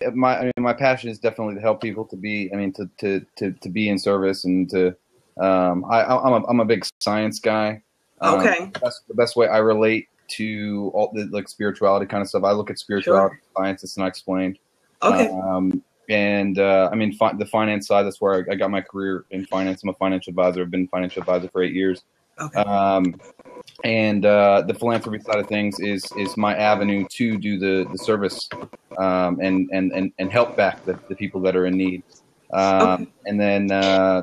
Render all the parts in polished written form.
I mean, my passion is definitely to help people to be, I mean, to be in service and to, I'm a big science guy. Okay. That's the best way I relate to all the like spirituality kind of stuff. I look at spirituality, science, it's not explained. Okay. I mean, the finance side, that's where I got my career in finance. I'm a financial advisor. I've been a financial advisor for 8 years. Okay. The philanthropy side of things is my avenue to do the service, and help back the people that are in need. Okay. And then I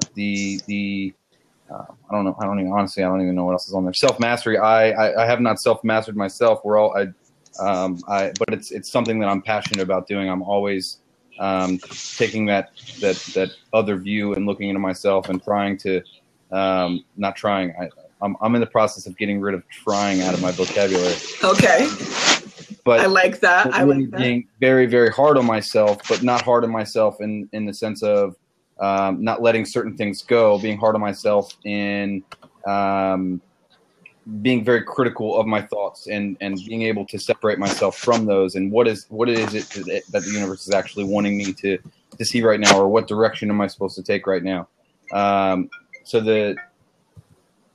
don't know. I don't even know what else is on there. Self mastery. I have not self mastered myself. But it's something that I'm passionate about doing. I'm always taking that other view and looking into myself and trying to not trying. I'm in the process of getting rid of trying out of my vocabulary. Okay. But I like that. I like that. Being very, very hard on myself, but not hard on myself in the sense of not letting certain things go, being hard on myself in being very critical of my thoughts and being able to separate myself from those and what is it that the universe is actually wanting me to see right now, or what direction am I supposed to take right now.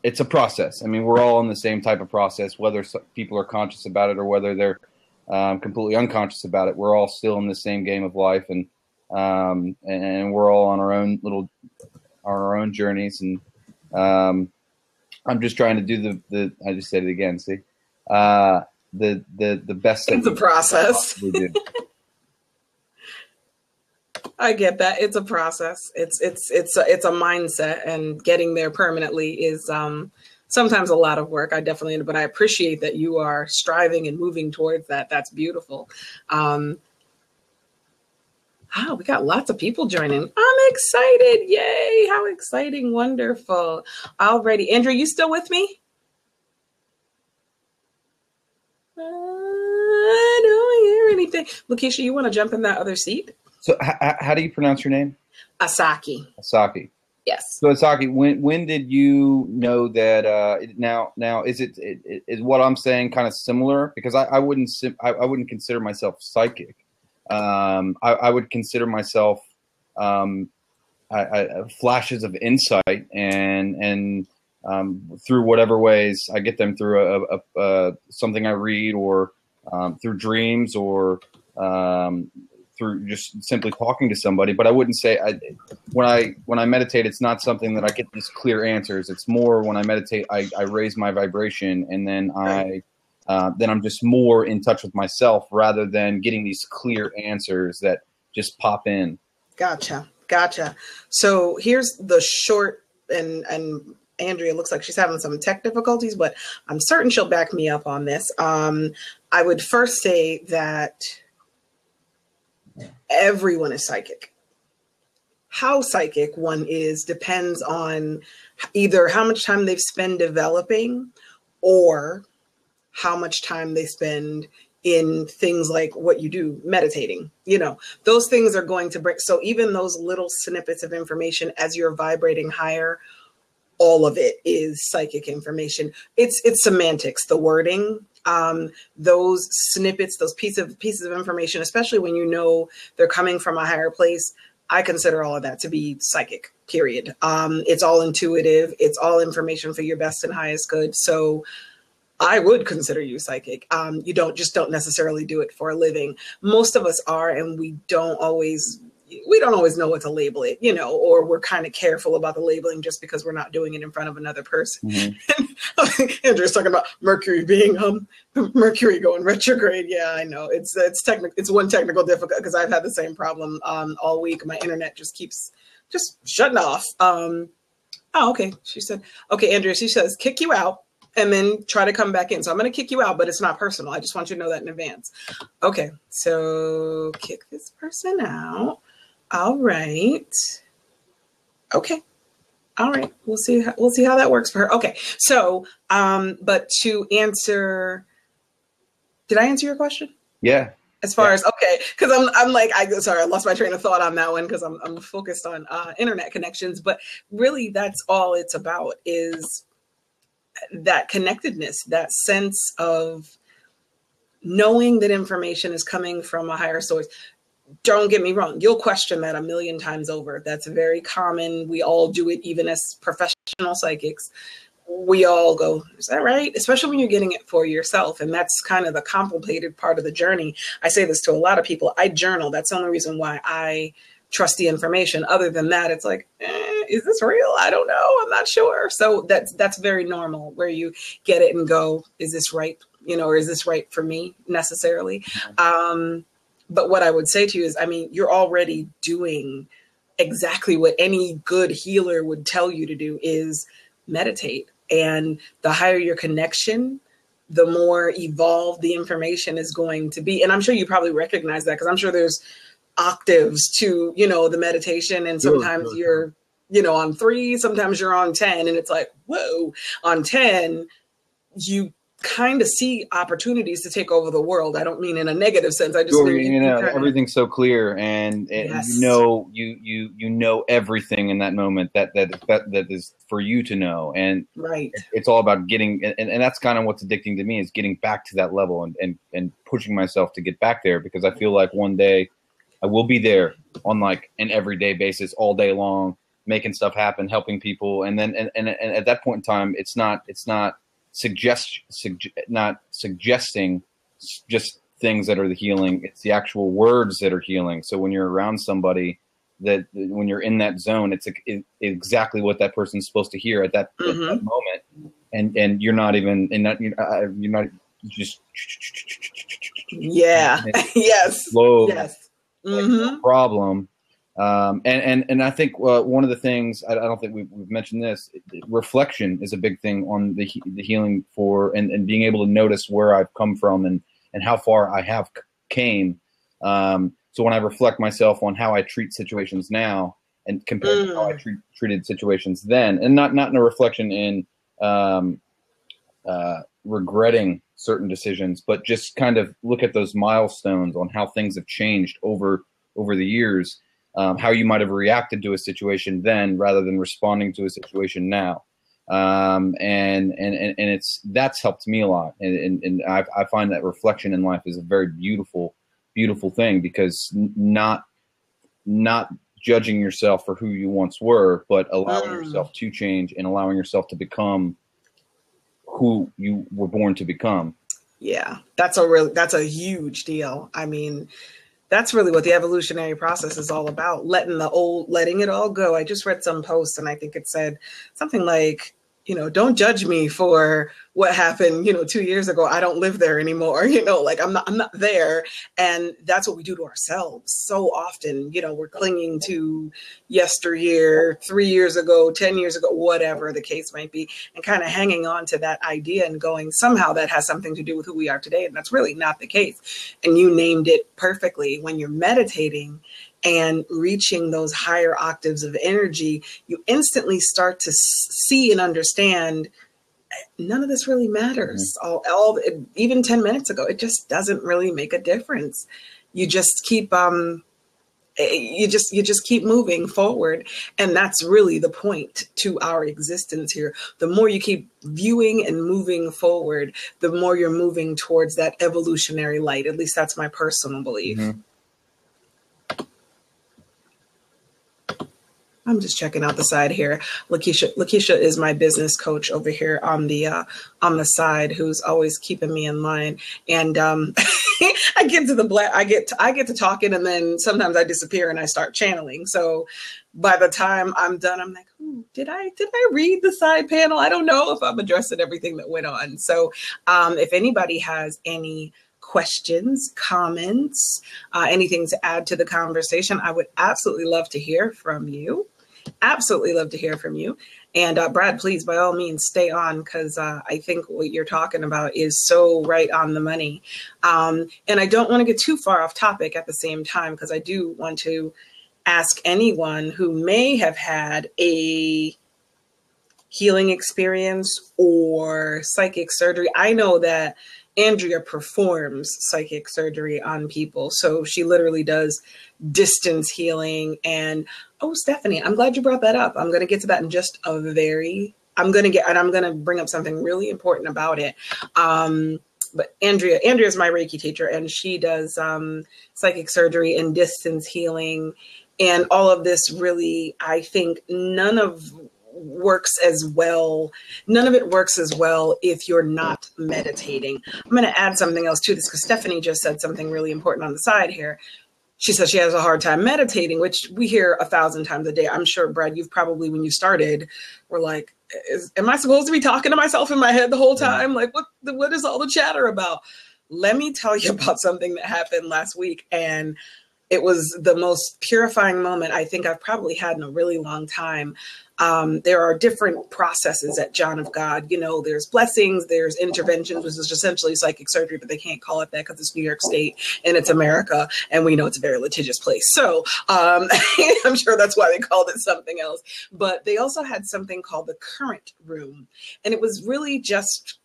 It's a process. I mean, we're all in the same type of process, whether people are conscious about it or whether they're completely unconscious about it. We're all still in the same game of life, and we're all on our own journeys. And I'm just trying to do I just said it again. See, the best. It's a process. I get that. It's a process. It's a mindset, and getting there permanently is sometimes a lot of work. But I appreciate that you are striving and moving towards that. That's beautiful. We got lots of people joining. I'm excited. Yay. How exciting. Wonderful. Alrighty. Andrew, you still with me? I don't hear anything. Lakeisha, you want to jump in that other seat? So how do you pronounce your name? Asaki. Asaki. Yes. So Asaki, when did you know that? Now is what I'm saying kind of similar? Because I wouldn't consider myself psychic. I would consider myself flashes of insight and through whatever ways I get them through something I read, or through dreams, or through just simply talking to somebody. But I wouldn't say when I meditate, it's not something that I get these clear answers. It's more when I meditate, I raise my vibration, and then then I'm just more in touch with myself rather than getting these clear answers that just pop in. Gotcha. So here's the short, and Andrea looks like she's having some tech difficulties, but I'm certain she'll back me up on this. I would first say that everyone is psychic. How psychic one is depends on either how much time they've spent developing, or how much time they spend in things like what you do, meditating. Those things are going to bring. So even those little snippets of information as you're vibrating higher, all of it is psychic information. It's semantics, the wording. Those snippets, those pieces of information, especially when they're coming from a higher place, I consider all of that to be psychic, period. It's all intuitive. It's all information for your best and highest good. So I would consider you psychic. You don't necessarily do it for a living. Most of us are, and we don't always know what to label it, or we're kind of careful about the labeling just because we're not doing it in front of another person. Mm-hmm. Andrew's talking about Mercury going retrograde. Yeah, I know. It's one technical difficulty, because I've had the same problem all week. My internet just keeps shutting off. Okay. She said, okay, Andrea, she says, kick you out and then try to come back in. So I'm going to kick you out, but it's not personal. I just want you to know that in advance. Okay. So kick this person out. All right. Okay. All right. We'll see how that works for her. Okay. So, but to answer, did I answer your question? Yeah. As far as, okay. Cause I'm like, sorry, I lost my train of thought on that one, cause I'm focused on, internet connections, but really that's all it's about, is that connectedness, that sense of knowing that information is coming from a higher source. don't get me wrong, you'll question that a million times over. That's very common. We all do it, even as professional psychics. We all go, is that right? Especially when you're getting it for yourself. And that's kind of the complicated part of the journey. I say this to a lot of people. I journal. That's the only reason why I trust the information. Other than that, it's like, is this real? I don't know. I'm not sure. So that's very normal, where you get it and go, is this right? Or is this right for me necessarily? But what I would say to you is, I mean, you're already doing exactly what any good healer would tell you to do, is meditate. And the higher your connection, the more evolved the information is going to be. And I'm sure you probably recognize that, because I'm sure there's octaves to, the meditation. And sometimes you're, on 3, sometimes you're on 10, and it's like, whoa, on 10, you kind of see opportunities to take over the world. I don't mean in a negative sense. I just mean, everything's so clear, and yes. you know everything in that moment that is for you to know, and right. It's all about getting, and that's kind of what's addicting to me, is getting back to that level and pushing myself to get back there, because I feel like one day I will be there on like an everyday basis, all day long, making stuff happen, helping people, and then and at that point in time, it's not suggesting just things that are the healing. It's the actual words that are healing. So when you're around somebody, that when you're in that zone, it's exactly what that person's supposed to hear at that moment, and you're not even in that. You're not just yes slow, yes no problem. And I think one of the things, I don't think we've mentioned this, reflection is a big thing on the healing for, and being able to notice where I've come from and how far I have came. So when I reflect myself on how I treat situations now and compared to how I treated situations then, and not in a reflection in regretting certain decisions, but just kind of look at those milestones on how things have changed over the years. How you might have reacted to a situation then rather than responding to a situation now. And that's helped me a lot. And I find that reflection in life is a very beautiful thing, because not judging yourself for who you once were, but allowing yourself to change and allowing yourself to become who you were born to become. Yeah, that's a huge deal. I mean, that's really what the evolutionary process is all about. Letting it all go. I just read some post, and I think it said something like, don't judge me for what happened, 2 years ago. I don't live there anymore. Like I'm not there. And that's what we do to ourselves so often. We're clinging to yesteryear, 3 years ago, 10 years ago, whatever the case might be, and kind of hanging on to that idea and going, somehow that has something to do with who we are today. And that's really not the case. And you named it perfectly. When you're meditating and reaching those higher octaves of energy, you instantly start to see and understand none of this really matters. Even 10 minutes ago, it just doesn't really make a difference. You just keep you just keep moving forward, and that's really the point to our existence here. The more you keep viewing and moving forward, the more you're moving towards that evolutionary light. At least that's my personal belief. I'm just checking out the side here. Lakeisha is my business coach over here on the side, who's always keeping me in line. And I get to talking, and then sometimes I disappear and I start channeling. So by the time I'm done, I'm like, did I read the side panel? I don't know if I'm addressing everything that went on. So if anybody has any questions, comments, anything to add to the conversation, I would absolutely love to hear from you. Absolutely love to hear from you. And Brad, please, by all means, stay on, because I think what you're talking about is so right on the money. And I don't want to get too far off topic at the same time, because I do want to ask anyone who may have had a healing experience or psychic surgery. I know that Andrea performs psychic surgery on people. So she literally does distance healing. And Stephanie, I'm glad you brought that up. I'm going to get to that in just I'm going to bring up something really important about it. but Andrea's my Reiki teacher, and she does psychic surgery and distance healing, and all of this. Really, I think none of it works as well if you're not meditating. I'm going to add something else to this because Stephanie just said something really important on the side here. She says she has a hard time meditating, which we hear 1,000 times a day. I'm sure, Brad, you've probably, when you started, were like, am I supposed to be talking to myself in my head the whole time? Like, what is all the chatter about? Let me tell you about something that happened last week. And it was the most purifying moment I think I've probably had in a really long time. There are different processes at John of God. You know, there's blessings, there's interventions, which is essentially psychic surgery, but they can't call it that because it's New York State and it's America. And we know it's a very litigious place. So I'm sure that's why they called it something else. But they also had something called the current room. And it was really just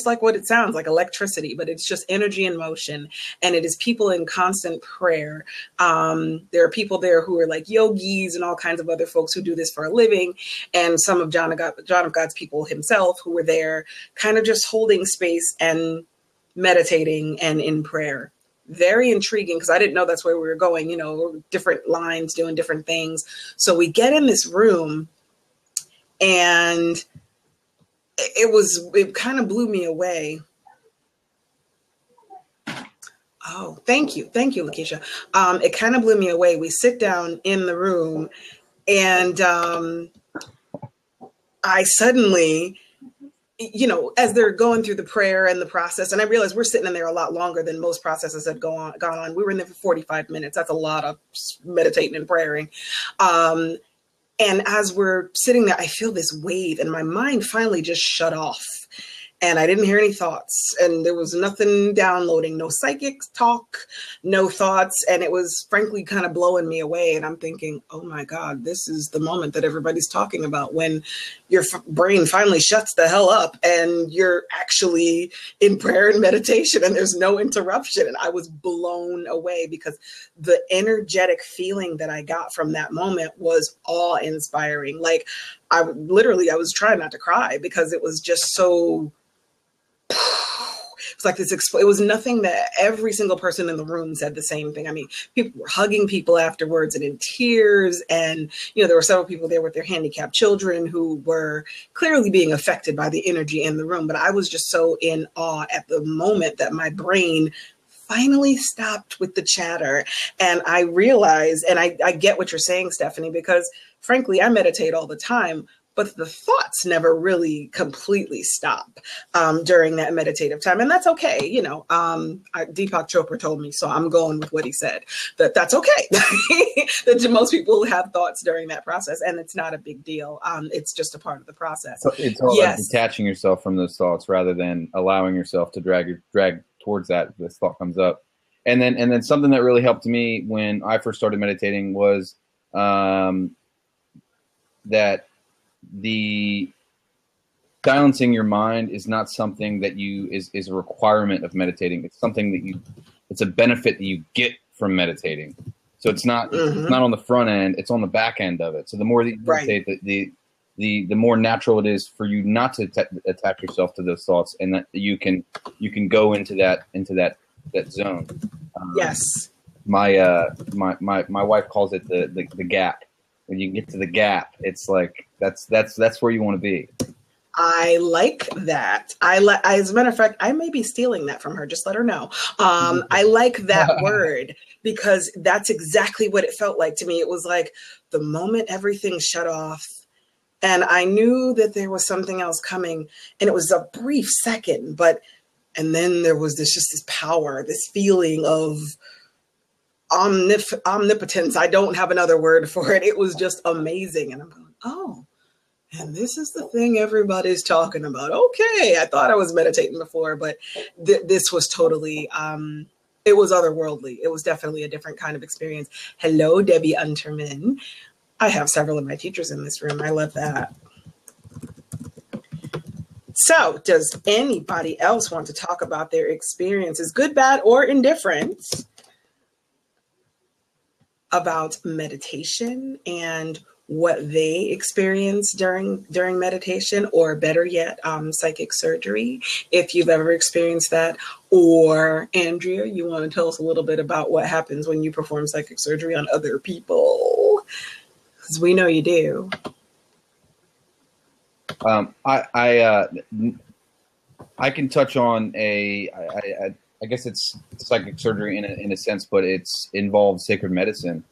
like what it sounds like, electricity, but it's just energy in motion. And it is people in constant prayer. There are people there who are like yogis and all kinds of other folks who do this for a living. And some of John of God's people himself who were there kind of just holding space and meditating and in prayer. Very intriguing because I didn't know that's where we were going, you know, different lines doing different things. So we get in this room and it kind of blew me away. Oh, thank you. Thank you, Lakeisha. It kind of blew me away. We sit down in the room and I suddenly, you know, as they're going through the prayer and the process, and I realized we're sitting in there a lot longer than most processes had gone on. We were in there for 45 minutes. That's a lot of meditating and praying. And as we're sitting there, I feel this wave and my mind finally just shut off. And I didn't hear any thoughts and there was nothing downloading, no psychic talk, no thoughts. And it was frankly kind of blowing me away. And I'm thinking, oh my God, this is the moment that everybody's talking about when your brain finally shuts the hell up and you're actually in prayer and meditation and there's no interruption. And I was blown away because the energetic feeling that I got from that moment was awe-inspiring. Like I was trying not to cry because it was just so, it's like this, it was nothing that every single person in the room said the same thing. I mean, people were hugging people afterwards and in tears. And, you know, there were several people there with their handicapped children who were clearly being affected by the energy in the room. But I was just so in awe at the moment that my brain finally stopped with the chatter. And I realized, and I get what you're saying, Stephanie, because frankly, I meditate all the time, but the thoughts never really completely stop during that meditative time. And that's okay. You know, Deepak Chopra told me, so I'm going with what he said, that's okay. That most people have thoughts during that process and it's not a big deal. It's just a part of the process. So it's all about detaching yourself from those thoughts rather than allowing yourself to drag towards that. This thought comes up. And then something that really helped me when I first started meditating was that the silencing your mind is not something that is a requirement of meditating. It's something that it's a benefit that you get from meditating. So it's not on the front end, it's on the back end of it. So the more that you meditate, the more natural it is for you not to attach yourself to those thoughts, and that you can go into that zone. Yes. My wife calls it the gap. When you get to the gap, it's like that's where you want to be. I like that. As a matter of fact, I may be stealing that from her. Just let her know. I like that word because that's exactly what it felt like to me. It was like the moment everything shut off and I knew that there was something else coming, and it was a brief second, and then there was this power, this feeling of omnipotence. I don't have another word for it. It was just amazing. And I'm going, oh, and this is the thing everybody's talking about. Okay. I thought I was meditating before, but this was totally, it was otherworldly. It was definitely a different kind of experience. Hello, Debbie Unterman. I have several of my teachers in this room. I love that. So does anybody else want to talk about their experiences, good, bad, or indifferent, about meditation and what they experience during meditation, or better yet, psychic surgery, if you've ever experienced that. Or Andrea, you want to tell us a little bit about what happens when you perform psychic surgery on other people? Because we know you do. I can touch on I guess it's psychic surgery in a sense, but it's involved sacred medicine.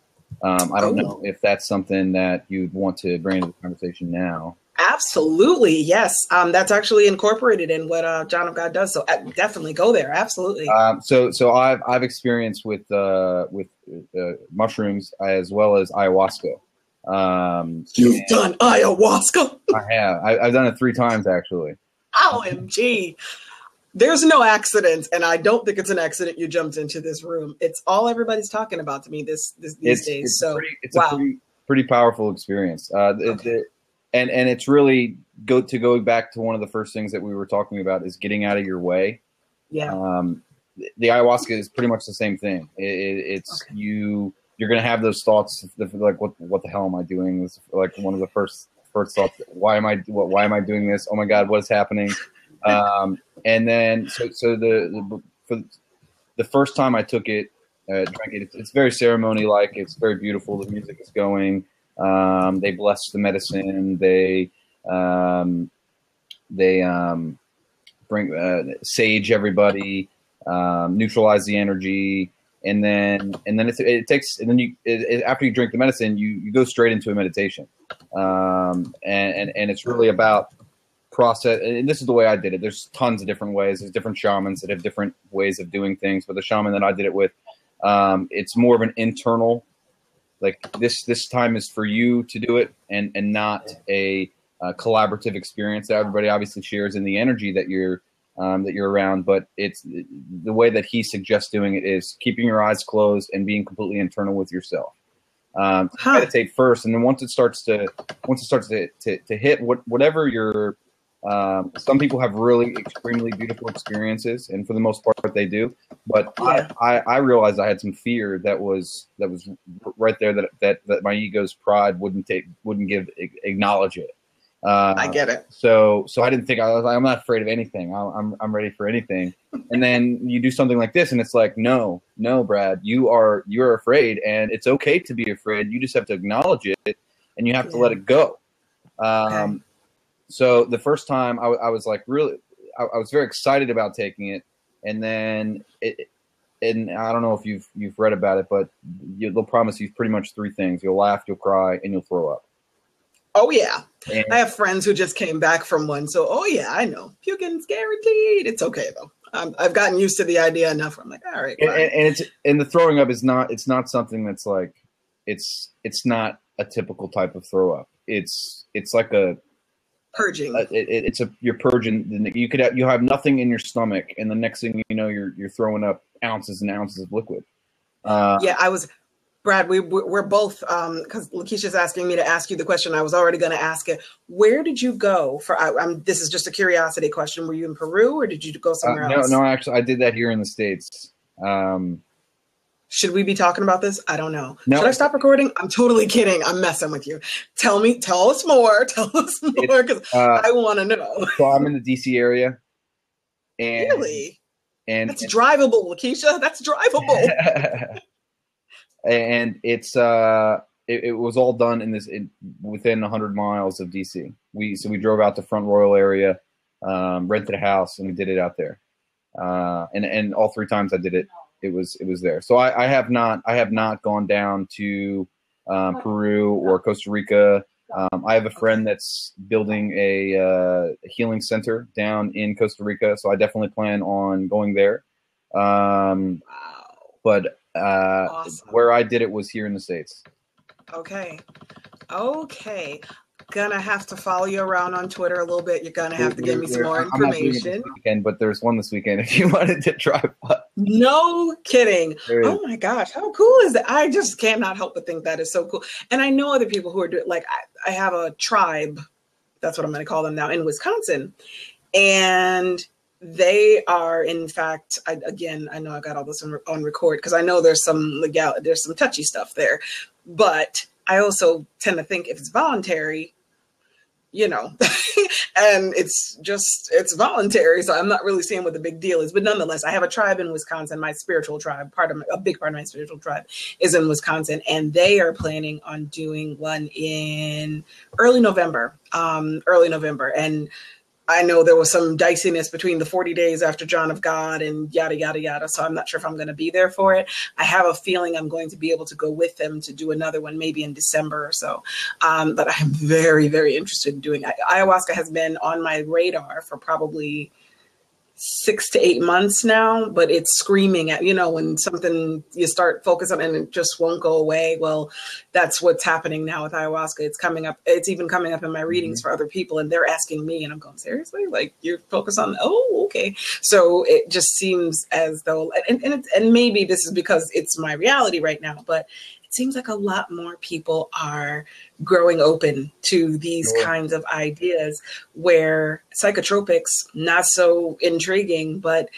I don't know if that's something that you'd want to bring into the conversation now. Absolutely, yes. That's actually incorporated in what John of God does. So definitely go there. Absolutely. So I've experienced with mushrooms as well as ayahuasca. You've done ayahuasca? I have. I've done it 3 times actually. OMG. There's no accidents, and I don't think it's an accident you jumped into this room. It's all everybody's talking about to me these days. It's a pretty powerful experience. And it's really going back to one of the first things that we were talking about is getting out of your way. Yeah. The ayahuasca is pretty much the same thing. It's you're going to have those thoughts like what the hell am I doing? It's like one of the first thoughts. Why am I doing this? Oh my God, what is happening? And then for the first time I took it, drank it, it's very ceremony-like. It's very beautiful. The music is going. They bless the medicine. They bring sage everybody, neutralize the energy, and then it takes after you drink the medicine, you go straight into a meditation, and it's really about process. And this is the way I did it. There's tons of different ways. There's different shamans that have different ways of doing things. But the shaman that I did it with, it's more of an internal, like this time is for you to do it, and not a collaborative experience that everybody obviously shares in the energy that you're around. But it's the way that he suggests doing it is keeping your eyes closed and being completely internal with yourself. Meditate first, and then once it starts to hit whatever your some people have really extremely beautiful experiences, and for the most part they do. But yeah. I realized I had some fear that was right there that my ego's pride wouldn't acknowledge it. I get it. So I didn't think I'm not afraid of anything. I'm ready for anything. And then you do something like this, and it's like, no, Brad, you're afraid, and it's okay to be afraid. You just have to acknowledge it, and you have to let it go. Okay. So the first time I was like really, I was very excited about taking it, and then and I don't know if you've read about it, but they'll promise you pretty much 3 things: you'll laugh, you'll cry, and you'll throw up. Oh yeah, and I have friends who just came back from one, so oh yeah, I know puking's guaranteed. It's okay though. I've gotten used to the idea enough. I'm like, all right. And the throwing up is not. It's not something that's like. It's not a typical type of throw up. It's like a purging. You're purging. You have nothing in your stomach, and the next thing you know, you're throwing up ounces and ounces of liquid. Brad, we're both, because Lakeisha's asking me to ask you the question. I was already going to ask it. Where did you go for? This is just a curiosity question. Were you in Peru, or did you go somewhere else? No. Actually, I did that here in the States. Should we be talking about this? I don't know. No. Should I stop recording? I'm totally kidding. I'm messing with you. Tell us more. Because I want to know. So I'm in the DC area. And, really? And that's drivable, Lakeisha. That's drivable. And it's it was all done within 100 miles of DC. We drove out to Front Royal area, rented a house, and we did it out there. And all 3 times I did it. It was there. So I have not gone down to Peru or Costa Rica. I have a friend that's building a healing center down in Costa Rica, so I definitely plan on going there. Wow. But awesome. Where I did it was here in the States. Okay. Gonna have to follow you around on Twitter a little bit. You're gonna have to give me some more information. I'm not doing it this weekend, but there's one this weekend if you wanted to drive by. No kidding. Oh my gosh, how cool is that? I just cannot help but think that is so cool. And I know other people who are doing, like, I have a tribe, that's what I'm gonna call them now, in Wisconsin. And they are, in fact, I know I got all this on record because I know there's some touchy stuff there, but I also tend to think if it's voluntary, you know, and it's voluntary. So I'm not really seeing what the big deal is. But nonetheless, I have a tribe in Wisconsin. My spiritual tribe, a big part of my spiritual tribe is in Wisconsin. And they are planning on doing one in early November. And I know there was some diciness between the 40 days after John of God and yada, yada, yada. So I'm not sure if I'm going to be there for it. I have a feeling I'm going to be able to go with them to do another one, maybe in December or so. But I'm very, very interested in doing it. Ayahuasca has been on my radar for probably 6 to 8 months now, but it's screaming at, when something you start focusing on and it just won't go away. Well, that's what's happening now with ayahuasca. It's coming up. It's even coming up in my readings for other people, and they're asking me, and I'm going, seriously? Like, you're focused on, oh, okay. So it just seems as though, and maybe this is because it's my reality right now, but it seems like a lot more people are growing open to these kinds of ideas where psychotropics, not so intriguing, but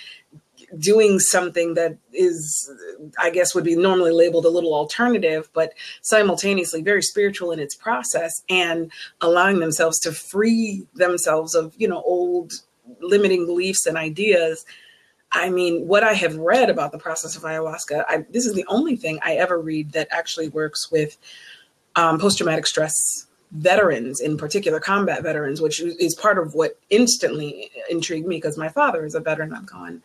doing something that is, I guess, would be normally labeled a little alternative, but simultaneously very spiritual in its process, and allowing themselves to free themselves of, old limiting beliefs and ideas. I mean, what I have read about the process of ayahuasca, this is the only thing I ever read that actually works with post-traumatic stress veterans, in particular combat veterans, which is part of what instantly intrigued me because my father is a veteran. I'm going,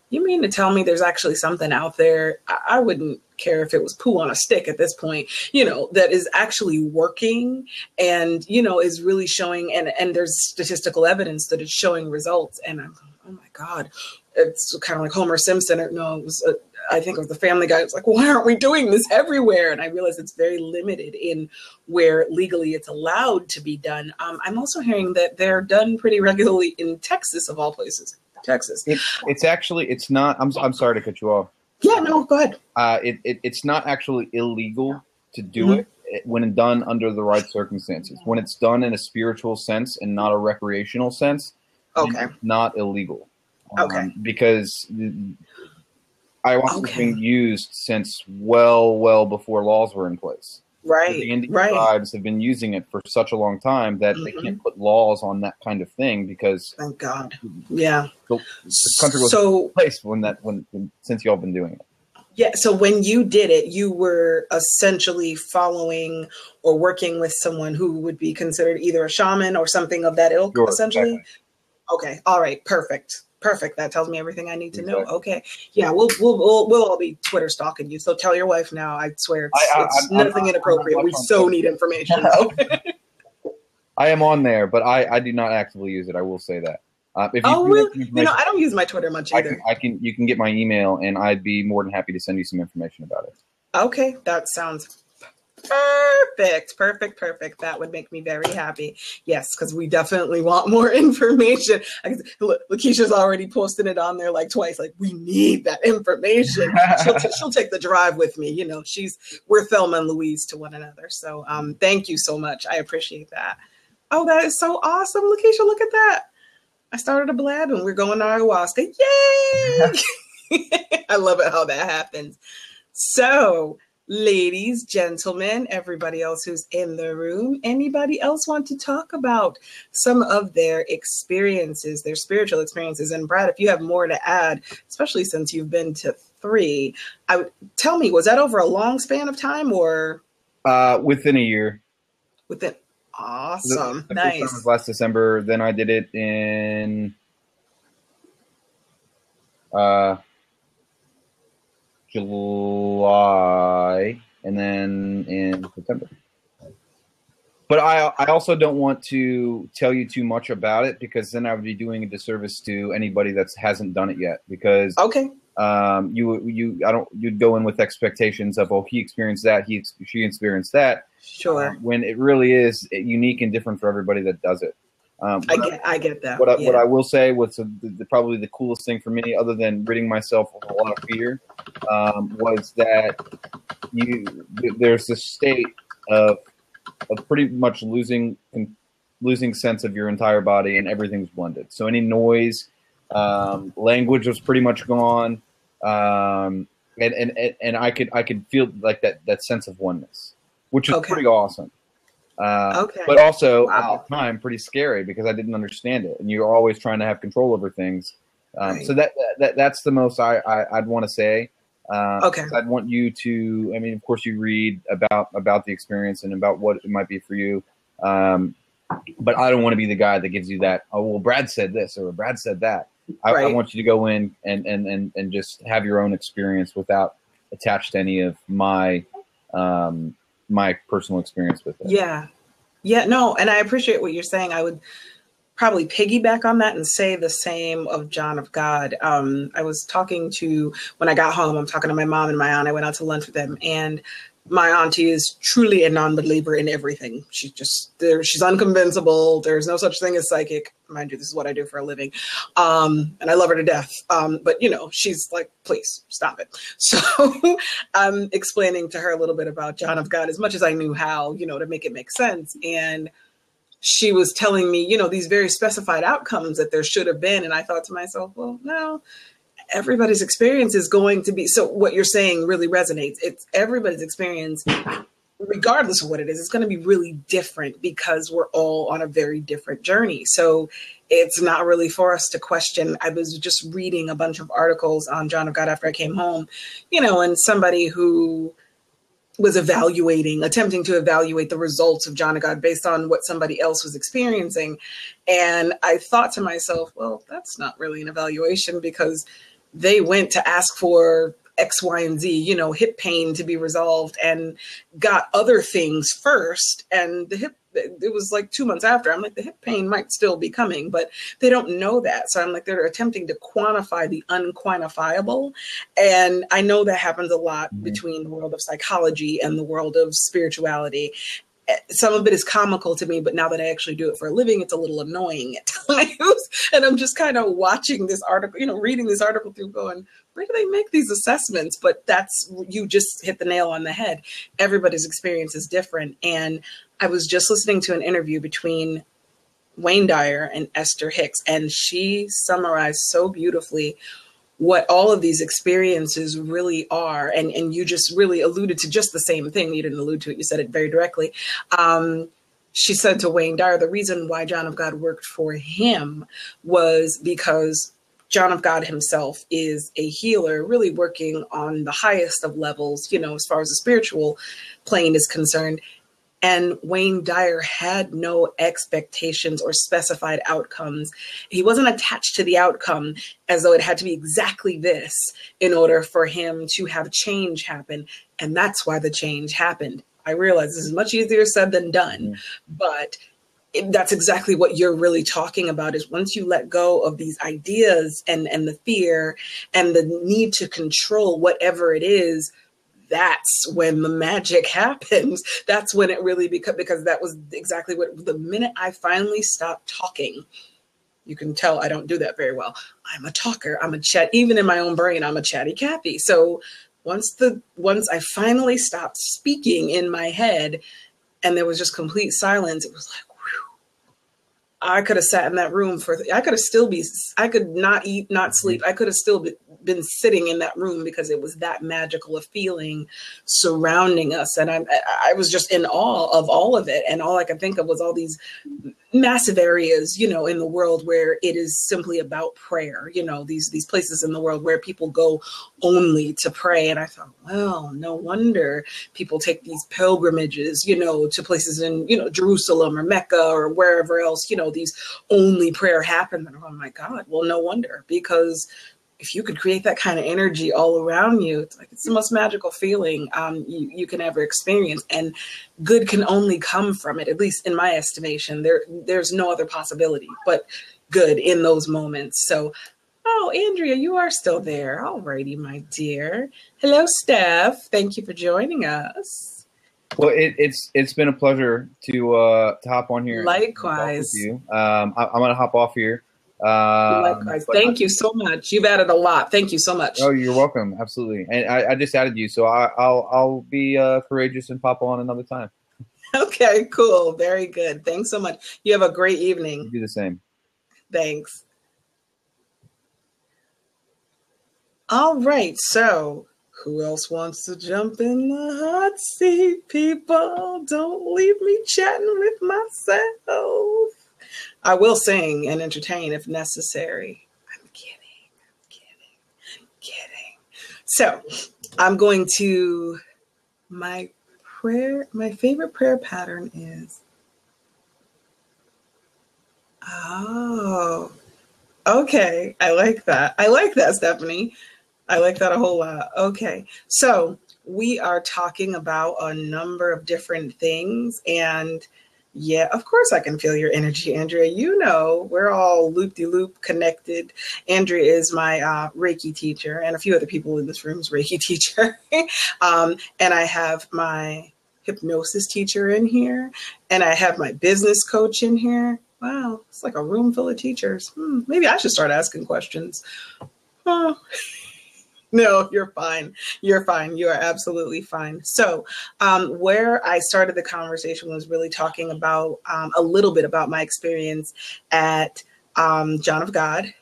you mean to tell me there's actually something out there? I wouldn't care if it was poo on a stick at this point, that is actually working and, is really showing, and there's statistical evidence that it's showing results. And I'm going, oh my God. It's kind of like Homer Simpson, or no, it was, I think it was the Family Guy. It's like, why aren't we doing this everywhere? And I realized it's very limited in where legally it's allowed to be done. I'm also hearing that they're done pretty regularly in Texas, of all places. Texas. It's not, I'm sorry to cut you off. Yeah, no, go ahead. It's not actually illegal to do it when done under the right circumstances. When it's done in a spiritual sense and not a recreational sense, it's not illegal. Because ayahuasca has been used since well before laws were in place. Right. The Indian tribes have been using it for such a long time that they can't put laws on that kind of thing because, thank God, yeah, the country was in place since y'all been doing it. Yeah. So when you did it, you were essentially following or working with someone who would be considered either a shaman or something of that ilk, essentially. Exactly. Okay. All right. Perfect. That tells me everything I need to know. Okay. Yeah, we'll all be Twitter stalking you. So tell your wife now. I swear it's nothing inappropriate. We so need information. I am on there, but I do not actively use it. I will say that. If really? I don't use my Twitter much either. You can get my email, and I'd be more than happy to send you some information about it. Okay, that sounds perfect. That would make me very happy. Yes, because we definitely want more information. Lakeisha's already posted it on there like twice. Like, we need that information. She'll take the drive with me. We're Thelma and Louise to one another. So thank you so much. I appreciate that. Oh, that is so awesome, Lakeisha. Look at that. I started a blab and we're going to ayahuasca. Yay! I love it how that happens. So, ladies, gentlemen, everybody else who's in the room, anybody else want to talk about some of their experiences, their spiritual experiences? And Brad, if you have more to add, especially since you've been to 3, tell me, was that over a long span of time or? Within a year. Awesome. The nice. first time was last December. Then I did it in July, and then in September. But I also don't want to tell you too much about it because then I would be doing a disservice to anybody that hasn't done it yet. Because you'd go in with expectations of, oh, he experienced that, she experienced that. Sure. When it really is unique and different for everybody that does it. I get that. What I will say was probably the coolest thing for me, other than ridding myself of a lot of fear, was that there's this state of pretty much losing sense of your entire body, and everything's blended. So any noise, language was pretty much gone, and I could feel like that sense of oneness. which is Okay. pretty awesome. Okay. But also at Wow. the time, pretty scary because I didn't understand it, and you're always trying to have control over things. Right. So that's the most I'd want to say. Okay. I'd want you to. I mean, of course, you read about the experience and about what it might be for you. But I don't want to be the guy that gives you that. Oh, well, Brad said this or Brad said that. I Right. want you to go in and just have your own experience without attached to any of my my personal experience with it. Yeah. Yeah. No, and I appreciate what you're saying. I would probably piggyback on that and say the same of John of God. I was talking to, when I got home, I'm talking to my mom and my aunt. I went out to lunch with them, and my auntie is truly a non-believer in everything. She's just there. She's unconvincible. There's no such thing as psychic. Mind you, this is what I do for a living. And I love her to death. But you know, she's like, please stop it. So I'm explaining to her a little bit about John of God as much as I knew how, you know, to make it make sense. And she was telling me, you know, these very specified outcomes that there should have been. And I thought to myself, well, no, everybody's experience is going to be, so what you're saying really resonates. It's everybody's experience, regardless of what it is, it's going to be really different because we're all on a very different journey. So it's not really for us to question. I was just reading a bunch of articles on John of God after I came home, you know, and somebody who was attempting to evaluate the results of John of God based on what somebody else was experiencing. And I thought to myself, well, that's not really an evaluation because they went to ask for X, Y, and Z, you know, hip pain to be resolved and got other things first. And the hip, it was like 2 months after. I'm like, the hip pain might still be coming, but they don't know that. So I'm like, they're attempting to quantify the unquantifiable. And I know that happens a lot between the world of psychology and the world of spirituality. Some of it is comical to me, but now that I actually do it for a living, it's a little annoying at times. And I'm just kind of watching this article, you know, reading this article through going, where do they make these assessments? But that's, you just hit the nail on the head. Everybody's experience is different. And I was just listening to an interview between Wayne Dyer and Esther Hicks, and she summarized so beautifully what all of these experiences really are. And you just really alluded to just the same thing. You didn't allude to it. You said it very directly. She said to Wayne Dyer, the reason why John of God worked for him was because John of God himself is a healer, really working on the highest of levels, you know, as far as the spiritual plane is concerned. And Wayne Dyer had no expectations or specified outcomes. He wasn't attached to the outcome as though it had to be exactly this in order for him to have change happen. And that's why the change happened. I realize this is much easier said than done, but that's exactly what you're really talking about, is once you let go of these ideas and the fear and the need to control whatever it is, that's when the magic happens. That's when it really because that was exactly what, the minute I finally stopped talking, you can tell I don't do that very well. I'm a talker. I'm a chat, even in my own brain, I'm a chatty Cathy. So once I finally stopped speaking in my head and there was just complete silence, it was like, I could have sat in that room I could not eat, not sleep. I could have still been sitting in that room because it was that magical a feeling surrounding us. And I was just in awe of all of it. And all I could think of was all these massive areas, you know, in the world where it is simply about prayer, you know, these places in the world where people go only to pray. And I thought, well, no wonder people take these pilgrimages, you know, to places in, you know, Jerusalem or Mecca or wherever else, you know, these only prayer happen. And oh my God, well, no wonder, because if you could create that kind of energy all around you, it's like, it's the most magical feeling you can ever experience. And good can only come from it, at least in my estimation. There's no other possibility but good in those moments. So, oh, Andrea, you are still there. All righty, my dear. Hello, Steph. Thank you for joining us. Well, it's been a pleasure to hop on here. Likewise. With you. I'm going to hop off here. Likewise. Thank you so much. You've added a lot. Thank you so much. Oh, you're welcome. Absolutely. And I just added you, so I'll be courageous and pop on another time. Okay, cool. Very good. Thanks so much. You have a great evening. You do the same. Thanks. All right. So Who else wants to jump in the hot seat, people? Don't leave me chatting with myself. I will sing and entertain if necessary. I'm kidding. I'm kidding. So I'm going to, my favorite prayer pattern is, oh, okay. I like that. Stephanie. I like that a whole lot. Okay. So we are talking about a number of different things. And yeah, of course I can feel your energy, Andrea. You know, we're all loop-de-loop connected. Andrea is my Reiki teacher, and a few other people in this room's Reiki teacher. And I have my hypnosis teacher in here, and I have my business coach in here. Wow, it's like a room full of teachers. Maybe I should start asking questions. Oh. No, you're fine. You're fine. You are absolutely fine. So where I started the conversation was really talking about a little bit about my experience at John of God.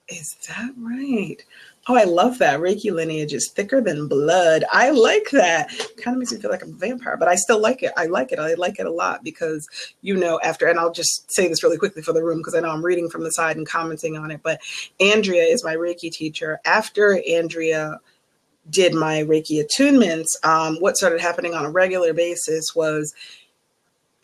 Is that right? Oh, I love that. Reiki lineage is thicker than blood. I like that. Kind of makes me feel like I'm a vampire, but I still like it. I like it. I like it a lot because, you know, after, and I'll just say this really quickly for the room because I know I'm reading from the side and commenting on it, but Andrea is my Reiki teacher. After Andrea did my Reiki attunements, what started happening on a regular basis was,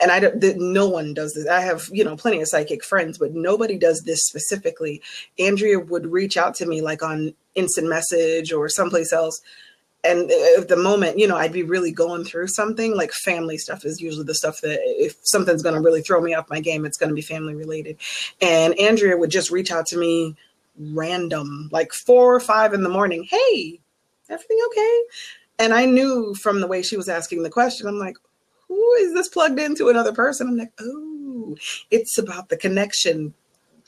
and no one does this. I have, you know, plenty of psychic friends, but nobody does this specifically. Andrea would reach out to me like on instant message or someplace else. And at the moment, you know, I'd be really going through something. Like family stuff is usually the stuff that if something's going to really throw me off my game, it's going to be family related. And Andrea would just reach out to me random, like 4 or 5 in the morning. Hey, everything okay? And I knew from the way she was asking the question, I'm like, who is this plugged into another person? I'm like, oh, it's about the connection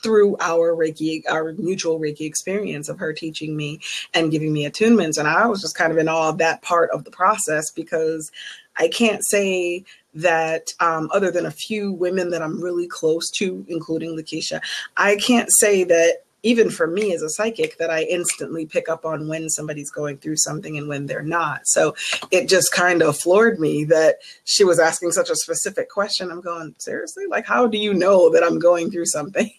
through our Reiki, our mutual Reiki experience of her teaching me and giving me attunements. And I was just kind of in awe of that part of the process because I can't say that other than a few women that I'm really close to, including Lakeisha, I can't say that even for me as a psychic, that I instantly pick up on when somebody's going through something and when they're not. So it just kind of floored me that she was asking such a specific question. I'm going, seriously? Like, how do you know that I'm going through something?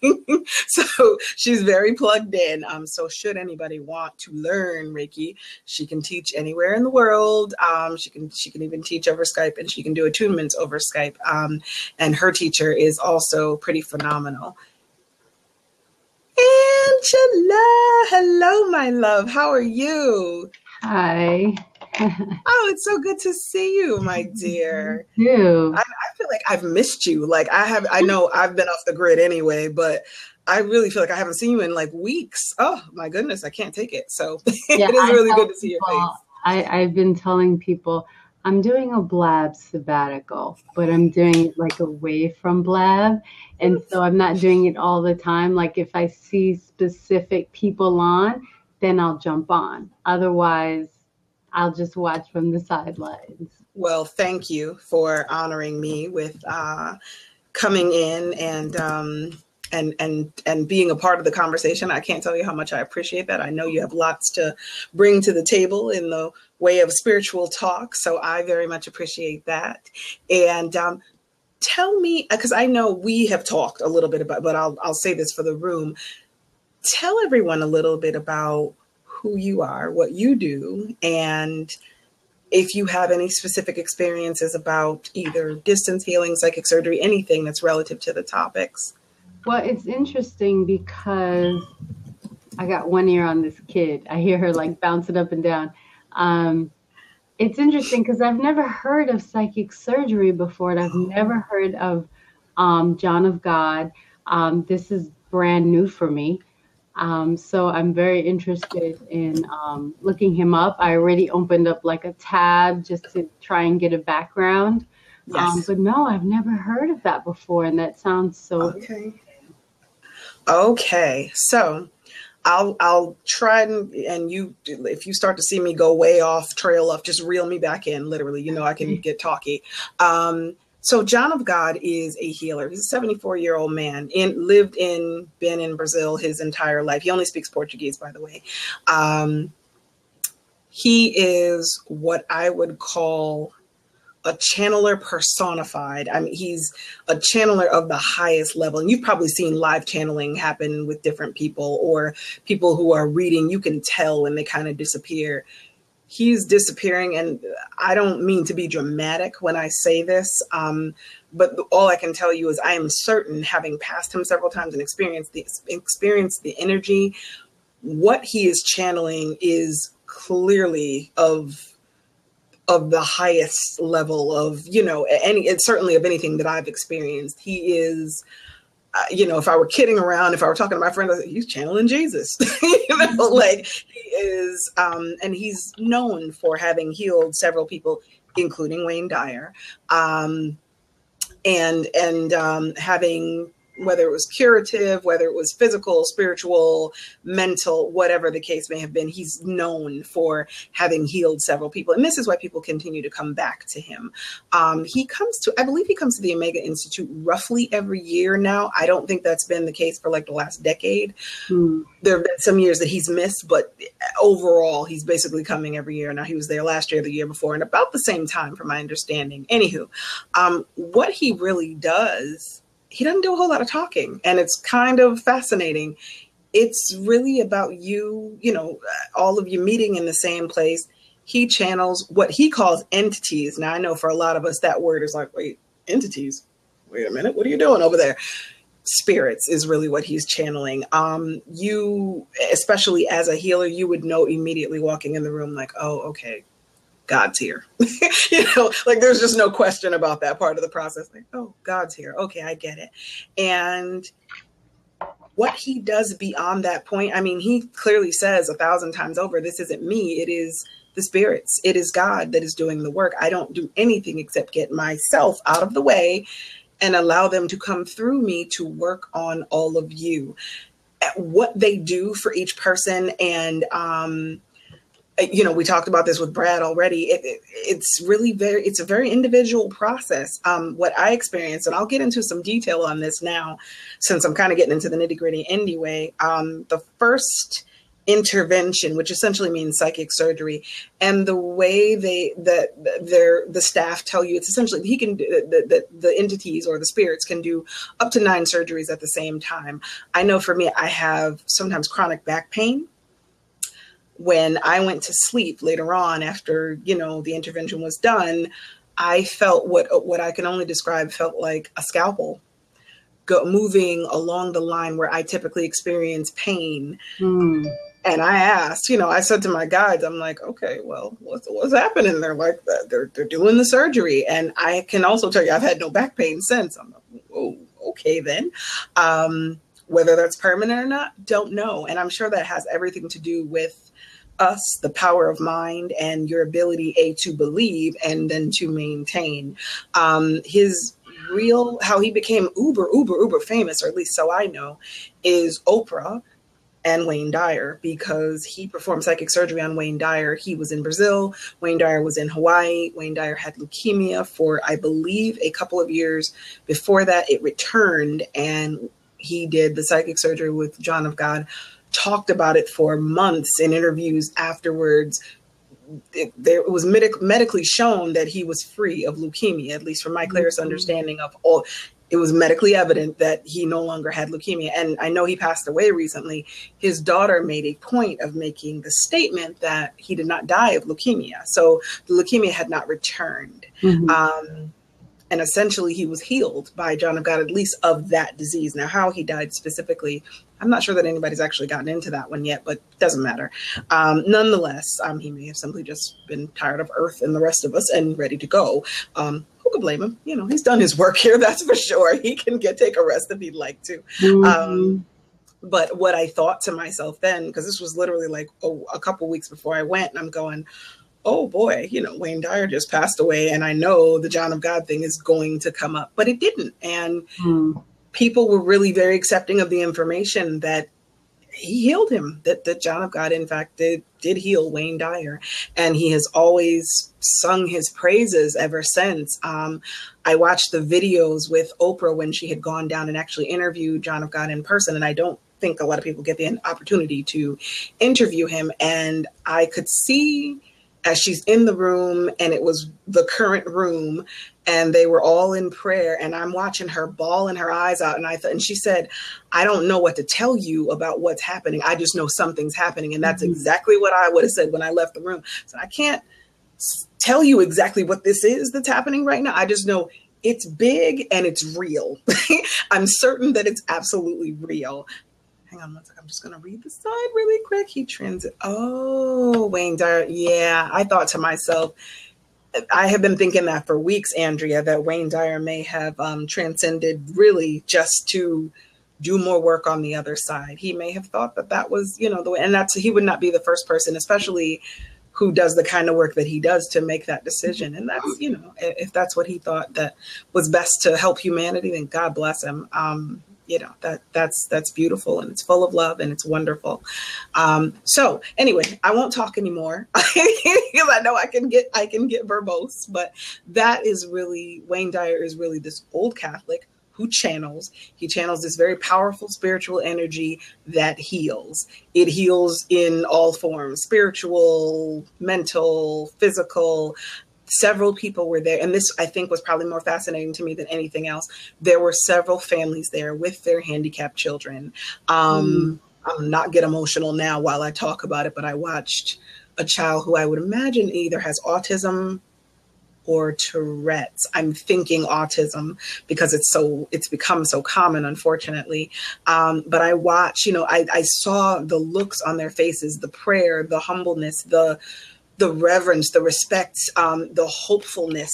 So she's very plugged in. So should anybody want to learn Reiki, she can teach anywhere in the world. She can even teach over Skype, and she can do attunements over Skype. And her teacher is also pretty phenomenal. Angela, hello, my love. How are you? Hi. Oh, it's so good to see you, my dear. You. I feel like I've missed you. Like I know I've been off the grid anyway, but I really feel like I haven't seen you in like weeks. Oh my goodness, I can't take it. So Yeah, it is really good to see your face. I've been telling people I'm doing a Blab sabbatical, but I'm doing it like away from Blab. And so I'm not doing it all the time. Like if I see specific people on, then I'll jump on. Otherwise, I'll just watch from the sidelines. Well, thank you for honoring me with coming in and being a part of the conversation. I can't tell you how much I appreciate that. I know you have lots to bring to the table in the way of spiritual talk. So I very much appreciate that. And tell me, because I know we have talked a little bit about, but I'll say this for the room. Tell everyone a little bit about who you are, what you do, and if you have any specific experiences about either distance healing, psychic surgery, anything that's relative to the topics. Well, it's interesting because I got one ear on this kid. I hear her like bouncing up and down. It's interesting because I've never heard of psychic surgery before, and I've never heard of John of God. This is brand new for me. So I'm very interested in looking him up. I already opened up like a tab just to try and get a background. Yes. But no, I've never heard of that before, and that sounds so Okay. So I'll try and you, if you start to see me go way off, trail off, just reel me back in, literally, you know, I can get talky. So John of God is a healer. He's a 74-year-old man been in Brazil his entire life. He only speaks Portuguese, by the way. He is what I would call a channeler personified. I mean, he's a channeler of the highest level. And you've probably seen live channeling happen with different people, or people who are reading. You can tell when they kind of disappear. He's disappearing. And I don't mean to be dramatic when I say this, but all I can tell you is I am certain, having passed him several times and experienced the energy, what he is channeling is clearly of the highest level of, it's certainly of anything that I've experienced. He is, if I were kidding around, if I were talking to my friend, I'd say, he's channeling Jesus, like he is. And he's known for having healed several people, including Wayne Dyer, and having, whether it was curative, whether it was physical, spiritual, mental, whatever the case may have been, he's known for having healed several people. And this is why people continue to come back to him. I believe he comes to the Omega Institute roughly every year now. I don't think that's been the case for like the last decade. There have been some years that he's missed, but overall, he's basically coming every year. Now, he was there last year, the year before, and about the same time, from my understanding. Anywho, what he really does, he doesn't do a whole lot of talking, and it's kind of fascinating. It's really about you, all of you meeting in the same place. He channels what he calls entities. Now, I know for a lot of us, that word is like, wait, entities? Wait a minute, what are you doing over there? Spirits is really what he's channeling. You, especially as a healer, you would know immediately walking in the room, like, oh, okay, God's here. Like there's just no question about that part of the process. Like, oh, God's here. Okay, I get it. And what he does beyond that point, I mean, he clearly says 1,000 times over, this isn't me. It is the spirits. It is God that is doing the work. I don't do anything except get myself out of the way and allow them to come through me to work on all of you. What they do for each person, and we talked about this with Brad already. It's a very individual process. What I experienced, and I'll get into some detail on this now, since I'm kind of getting into the nitty gritty anyway. The first intervention, which essentially means psychic surgery, and the way the staff tell you, it's essentially the entities or the spirits can do up to 9 surgeries at the same time. I know for me, I have sometimes chronic back pain. When I went to sleep later on after, the intervention was done, I felt what I can only describe felt like a scalpel moving along the line where I typically experience pain. And I asked, I said to my guides, I'm like, okay, well, what's happening? They're like, they're doing the surgery. And I can also tell you, I've had no back pain since. I'm like, oh, okay then. Whether that's permanent or not, don't know. And I'm sure that has everything to do with us, the power of mind, and your ability, to believe and then to maintain. How he became uber famous, or at least so I know, is Oprah and Wayne Dyer, because he performed psychic surgery on Wayne Dyer. He was in Brazil. Wayne Dyer was in Hawaii. Wayne Dyer had leukemia for, I believe, a couple of years. Before that, it returned, and he did the psychic surgery with John of God, talked about it for months in interviews afterwards. It was medically shown that he was free of leukemia, at least from my clearest understanding of all. It was medically evident that he no longer had leukemia. And I know he passed away recently. His daughter made a point of making the statement that he did not die of leukemia. So the leukemia had not returned. And essentially he was healed by John of God, at least of that disease. Now, how he died specifically, I'm not sure that anybody's actually gotten into that one yet, but it doesn't matter. Nonetheless, he may have simply just been tired of Earth and the rest of us and ready to go. Who could blame him? He's done his work here, that's for sure. He can take a rest if he'd like to. But what I thought to myself then, because this was literally like a couple weeks before I went, and I'm going, oh boy, Wayne Dyer just passed away, and I know the John of God thing is going to come up, but it didn't. And people were really very accepting of the information that he healed him, that John of God, in fact, did heal Wayne Dyer. And he has always sung his praises ever since. I watched the videos with Oprah when she had gone down and actually interviewed John of God in person. And I don't think a lot of people get the opportunity to interview him. And I could see as she's in the room, and it was the current room, and they were all in prayer, and I'm watching her bawling her eyes out. And she said, I don't know what to tell you about what's happening. I just know something's happening. And that's exactly what I would have said when I left the room. So I can't tell you exactly what this is that's happening right now. I just know it's big and it's real. I'm certain that it's absolutely real. Hang on one second. I'm just going to read the side really quick. Wayne Dyer. Yeah, I thought to myself, I have been thinking that for weeks, Andrea, that Wayne Dyer may have transcended really just to do more work on the other side. He may have thought that that was, the way, and he would not be the first person, especially who does the kind of work that he does, to make that decision. And that's, if that's what he thought that was best to help humanity, then God bless him. That's beautiful, and it's full of love, and it's wonderful. So anyway, I won't talk anymore because I know I can get verbose, but that is really, Wayne Dyer is really this old Catholic who channels. He channels this very powerful spiritual energy that heals. It heals in all forms: spiritual, mental, physical. Several people were there. And this, I think, was probably more fascinating to me than anything else. There were several families there with their handicapped children. I'll not get emotional now while I talk about it, but I watched a child who I would imagine either has autism or Tourette's. I'm thinking autism because it's become so common, unfortunately. But I watched, I saw the looks on their faces, the prayer, the humbleness, the reverence, the respect, the hopefulness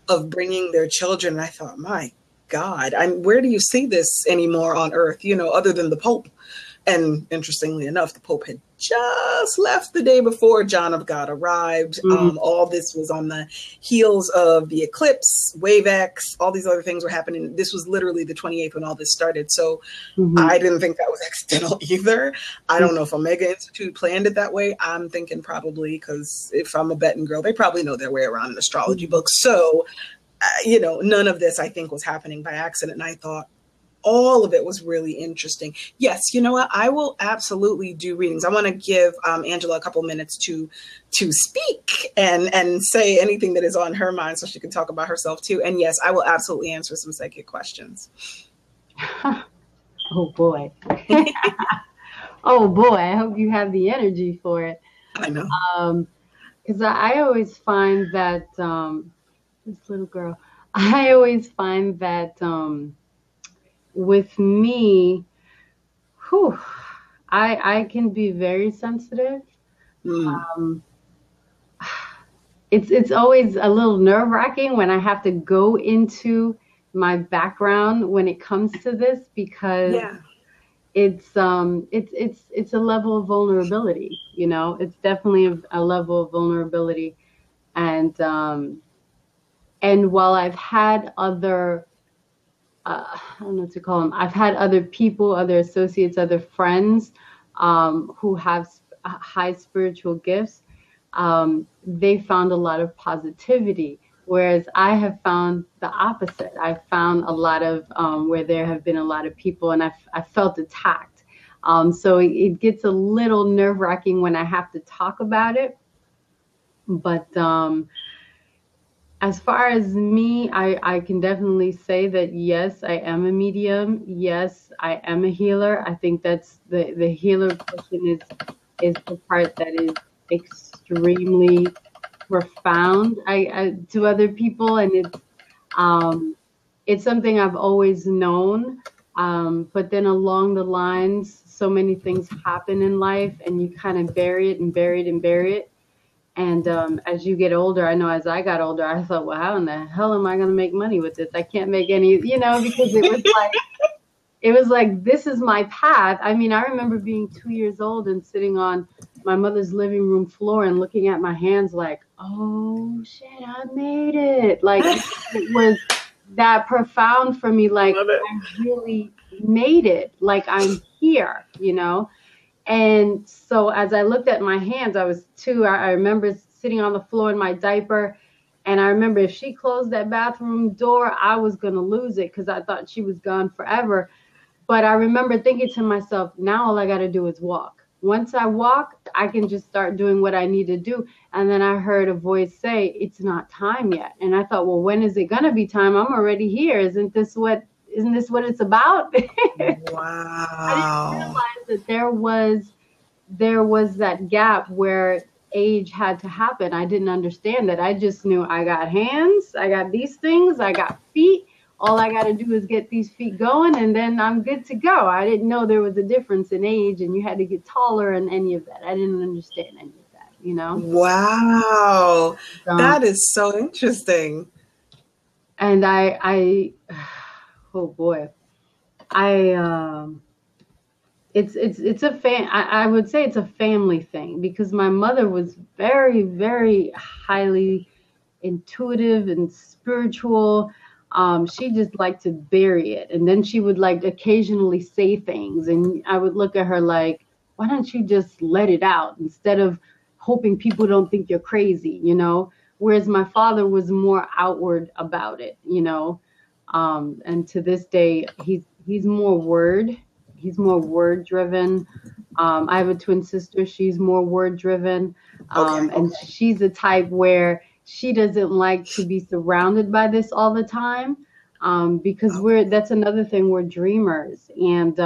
of bringing their children. And I thought, my God, where do you see this anymore on earth, other than the Pope? And interestingly enough, the Pope had just left the day before John of God arrived. All this was on the heels of the eclipse, Wave X, all these other things were happening. This was literally the 28th when all this started. So I didn't think that was accidental either. I don't know if Omega Institute planned it that way. I'm thinking probably, because if I'm a betting girl, they probably know their way around an astrology book. So, none of this, I think, was happening by accident. And I thought, all of it was really interesting. Yes, you know what? I will absolutely do readings. I want to give Angela a couple minutes to speak and say anything that is on her mind, so she can talk about herself too. And yes, I will absolutely answer some psychic questions. Oh boy. Oh boy. I hope you have the energy for it. I know. Because I always find that this little girl, I always find that with me, I can be very sensitive. It's always a little nerve-wracking when I have to go into my background when it comes to this, because it's a level of vulnerability. It's definitely a level of vulnerability, and while I've had other I don't know what to call them. I've had other people, other associates, other friends who have high spiritual gifts. They found a lot of positivity, whereas I have found the opposite. I've found a lot of where there have been a lot of people, and I felt attacked. So it gets a little nerve-wracking when I have to talk about it. But as far as me, I can definitely say that, yes, I am a medium. Yes, I am a healer. I think that's the healer portion is the part that is extremely profound to other people. And it's something I've always known. But then along the lines, so many things happen in life, and you kind of bury it and bury it and bury it. And as you get older, I know as I got older, I thought, well, how in the hell am I going to make money with this? I can't make any, because it was like, this is my path. I mean, I remember being 2 years old and sitting on my mother's living room floor and looking at my hands like, oh shit, I made it. Like, it was that profound for me. Like, I really made it. Like, I'm here, And so as I looked at my hands, I was 2. I remember sitting on the floor in my diaper. And I remember if she closed that bathroom door, I was going to lose it because I thought she was gone forever. But I remember thinking to myself, now all I got to do is walk. Once I walk, I can just start doing what I need to do. And then I heard a voice say, it's not time yet. And I thought, well, when is it going to be time? I'm already here. Isn't this what it's about? Wow. I didn't realize that there was that gap where age had to happen. I didn't understand that. I just knew I got hands, I got these things, I got feet. All I got to do is get these feet going, and then I'm good to go. I didn't know there was a difference in age, and you had to get taller and any of that. I didn't understand any of that, you know? Wow. That is so interesting. And oh boy, I would say it's a family thing, because my mother was very, very highly intuitive and spiritual. She just liked to bury it. And then she would like occasionally say things. And I would look at her like, why don't you just let it out instead of hoping people don't think you're crazy, you know? Whereas my father was more outward about it, you know? And to this day, he's more word. He's more word driven. I have a twin sister. She's more word driven. And she's the type where she doesn't like to be surrounded by this all the time, because that's another thing. We're dreamers, and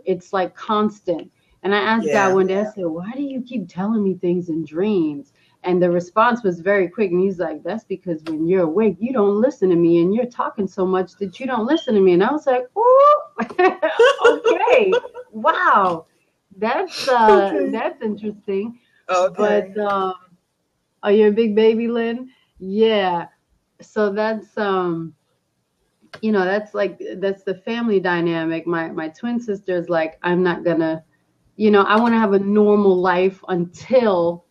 it's like constant. And I asked God one day, I said, why do you keep telling me things in dreams? And the response was very quick. And he's like, that's because when you're awake, you don't listen to me, and you're talking so much that you don't listen to me. And I was like, ooh, okay, wow, that's interesting. Okay. But are you a big baby, Lynn? Yeah. So that's you know, that's the family dynamic. My twin sister is like, I'm not gonna, you know, I want to have a normal life until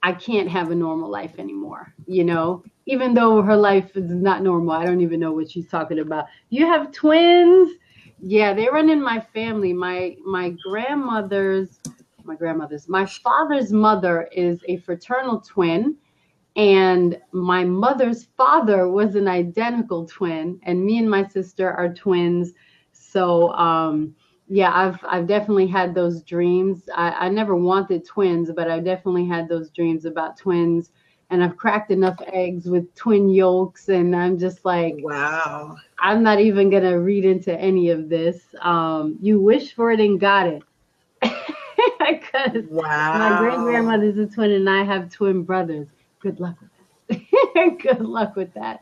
I can't have a normal life anymore, you know, even though her life is not normal. I don't even know what she's talking about. You have twins? Yeah, they run in my family. My father's mother is a fraternal twin, and my mother's father was an identical twin, and me and my sister are twins. So yeah, I've definitely had those dreams. I never wanted twins, but I definitely had those dreams about twins. And I've cracked enough eggs with twin yolks, and I'm just like, wow. I'm not even going to read into any of this. You wish for it and got it. Because my great-grandmother's a twin, and I have twin brothers. Good luck with that. Good luck with that.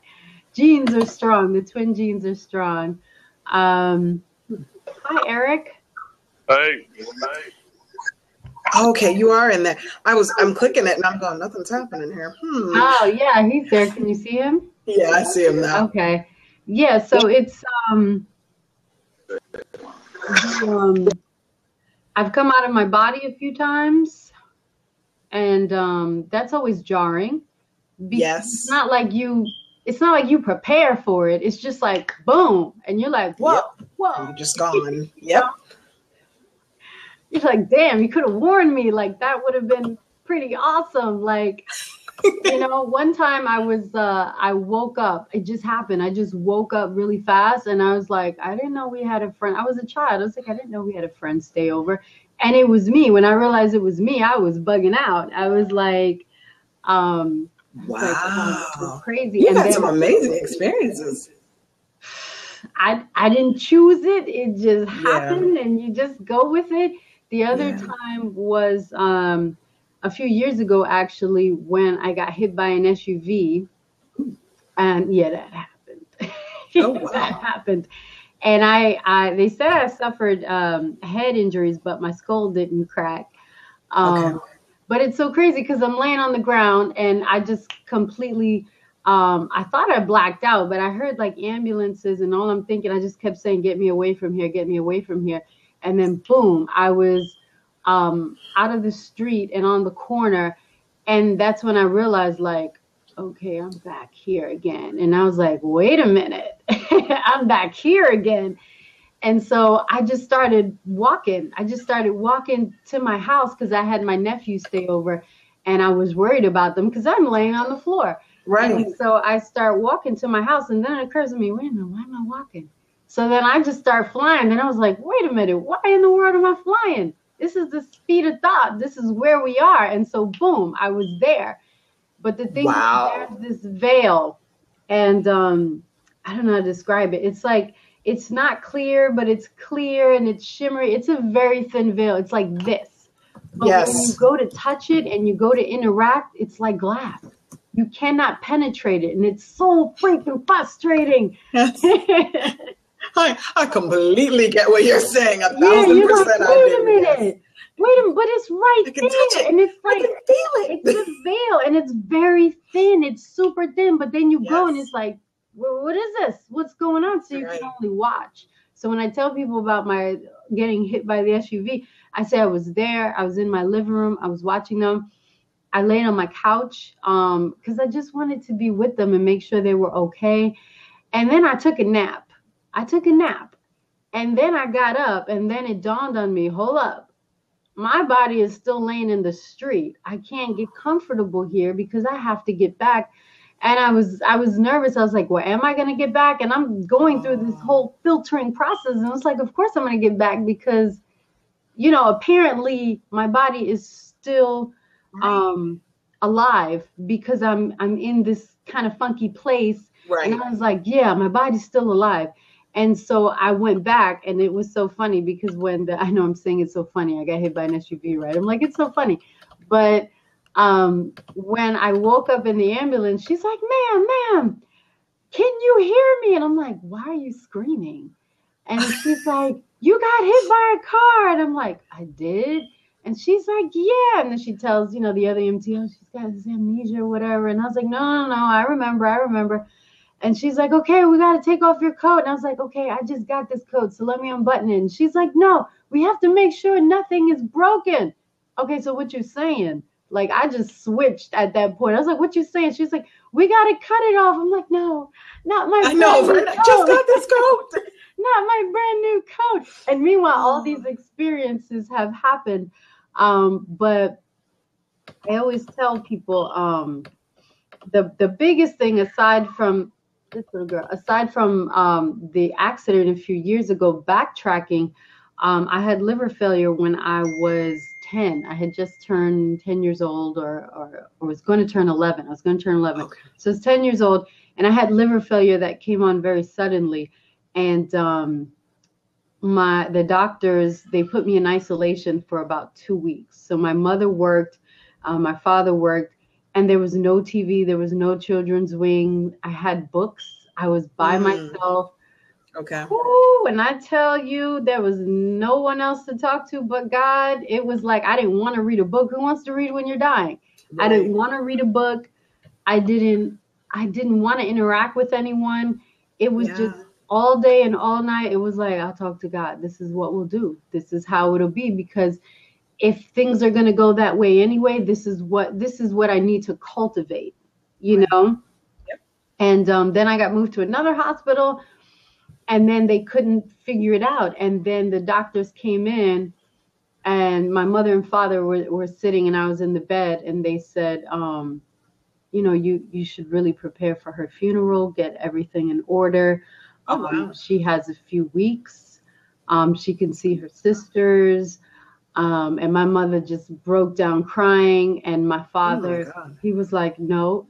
Genes are strong. The twin genes are strong. Hi, Eric. Hey. Okay, you are in there. I'm clicking it and I'm going, nothing's happening here. Oh yeah, he's there. Can you see him? Yeah, I see him now. Okay. Yeah, so it's I've come out of my body a few times, and that's always jarring. Yes. It's not like you prepare for it. It's just like boom, and you're like, whoa, whoa. You're just gone. Yep. You're like, damn, you could have warned me. Like, that would have been pretty awesome. Like, you know, one time I woke up. It just happened. I just woke up really fast, and I was like, I didn't know we had a friend. I was a child. I was like, I didn't know we had a friend stay over. And it was me. When I realized it was me, I was bugging out. I was like, wow, this is crazy. You had some amazing experiences. I didn't choose it. It just happened, and you just go with it. The other time was a few years ago, actually, when I got hit by an SUV. And yeah, that happened. Oh, wow. That happened. And they said I suffered head injuries, but my skull didn't crack. But it's so crazy because I'm laying on the ground, and I just completely, I thought I blacked out, but I heard like ambulances, and all I'm thinking, I just kept saying, get me away from here, get me away from here. And then boom, I was out of the street and on the corner. And that's when I realized, like, okay, I'm back here again. And I was like, wait a minute, I'm back here again. And so I just started walking. To my house because I had my nephew stay over, and I was worried about them because I'm laying on the floor. Right. And so I start walking to my house, and then it occurs to me, wait a minute, why am I walking? So then I just start flying. And I was like, wait a minute, why in the world am I flying? This is the speed of thought. This is where we are. And so boom, I was there. But the thing is, there's this veil, and I don't know how to describe it. It's like, it's not clear, but it's clear and it's shimmery. It's a very thin veil. It's like this. But when you go to touch it and you go to interact, it's like glass. You cannot penetrate it. And it's so freaking frustrating. Yes. I completely get what you're saying. 1,000%. You're like, wait a minute. Wait a minute, but it's right I can there. touch it. And it's like, I can feel it. It's a veil and it's very thin. It's super thin. But then you go and it's like, well, what is this? What's going on? So you can only watch. So when I tell people about my getting hit by the SUV, I say I was there. I was in my living room. I was watching them. I laid on my couch because I just wanted to be with them and make sure they were okay. And then I took a nap. And then I got up, and then it dawned on me, hold up. My body is still laying in the street. I can't get comfortable here because I have to get back. And I was nervous. I was like, well, am I going to get back? And I'm going through this whole filtering process. And it's like, of course I'm going to get back because, you know, apparently my body is still alive because I'm in this kind of funky place. Right. And I was like, yeah, my body's still alive. And so I went back, and it was so funny because I know I'm saying it's so funny. I got hit by an SUV, right? I'm like, it's so funny. But when I woke up in the ambulance, she's like, ma'am, can you hear me? And I'm like, why are you screaming? And she's like, you got hit by a car. And I'm like, I did? And she's like, yeah. And then she tells, the other MTO, she's got this amnesia or whatever. And I was like, no, I remember. And she's like, okay, we got to take off your coat. And I was like, okay, I just got this coat, so let me unbutton it. And she's like, no, we have to make sure nothing is broken. Okay, so what you saying? Like, I just switched at that point. I was like, what you saying? She's like, we got to cut it off. I'm like, no, not my brand new coat. I just got this coat. Not my brand new coat. And meanwhile, all these experiences have happened. But I always tell people the biggest thing aside from the accident a few years ago, backtracking, I had liver failure when I was 10. I had just turned 10 years old or was going to turn 11. I was going to turn 11. Okay. So I was 10 years old, and I had liver failure that came on very suddenly. And the doctors, they put me in isolation for about 2 weeks. So my mother worked, my father worked, and there was no TV. There was no children's wing. I had books. I was by myself. Okay. Ooh, and I tell you, there was no one else to talk to but God. It was like, I didn't want to read a book. Who wants to read when you're dying? Right. I didn't want to read a book. I didn't want to interact with anyone. It was just all day and all night. It was like, I'll talk to God. This is what we'll do. This is how it'll be, because if things are going to go that way anyway, this is what I need to cultivate, know? Yep. And then I got moved to another hospital, and then they couldn't figure it out. And then the doctors came in, and my mother and father were sitting, and I was in the bed, and they said, you should really prepare for her funeral, get everything in order. Wow. She has a few weeks. She can see her sisters. And my mother just broke down crying, and my father, he was like, no,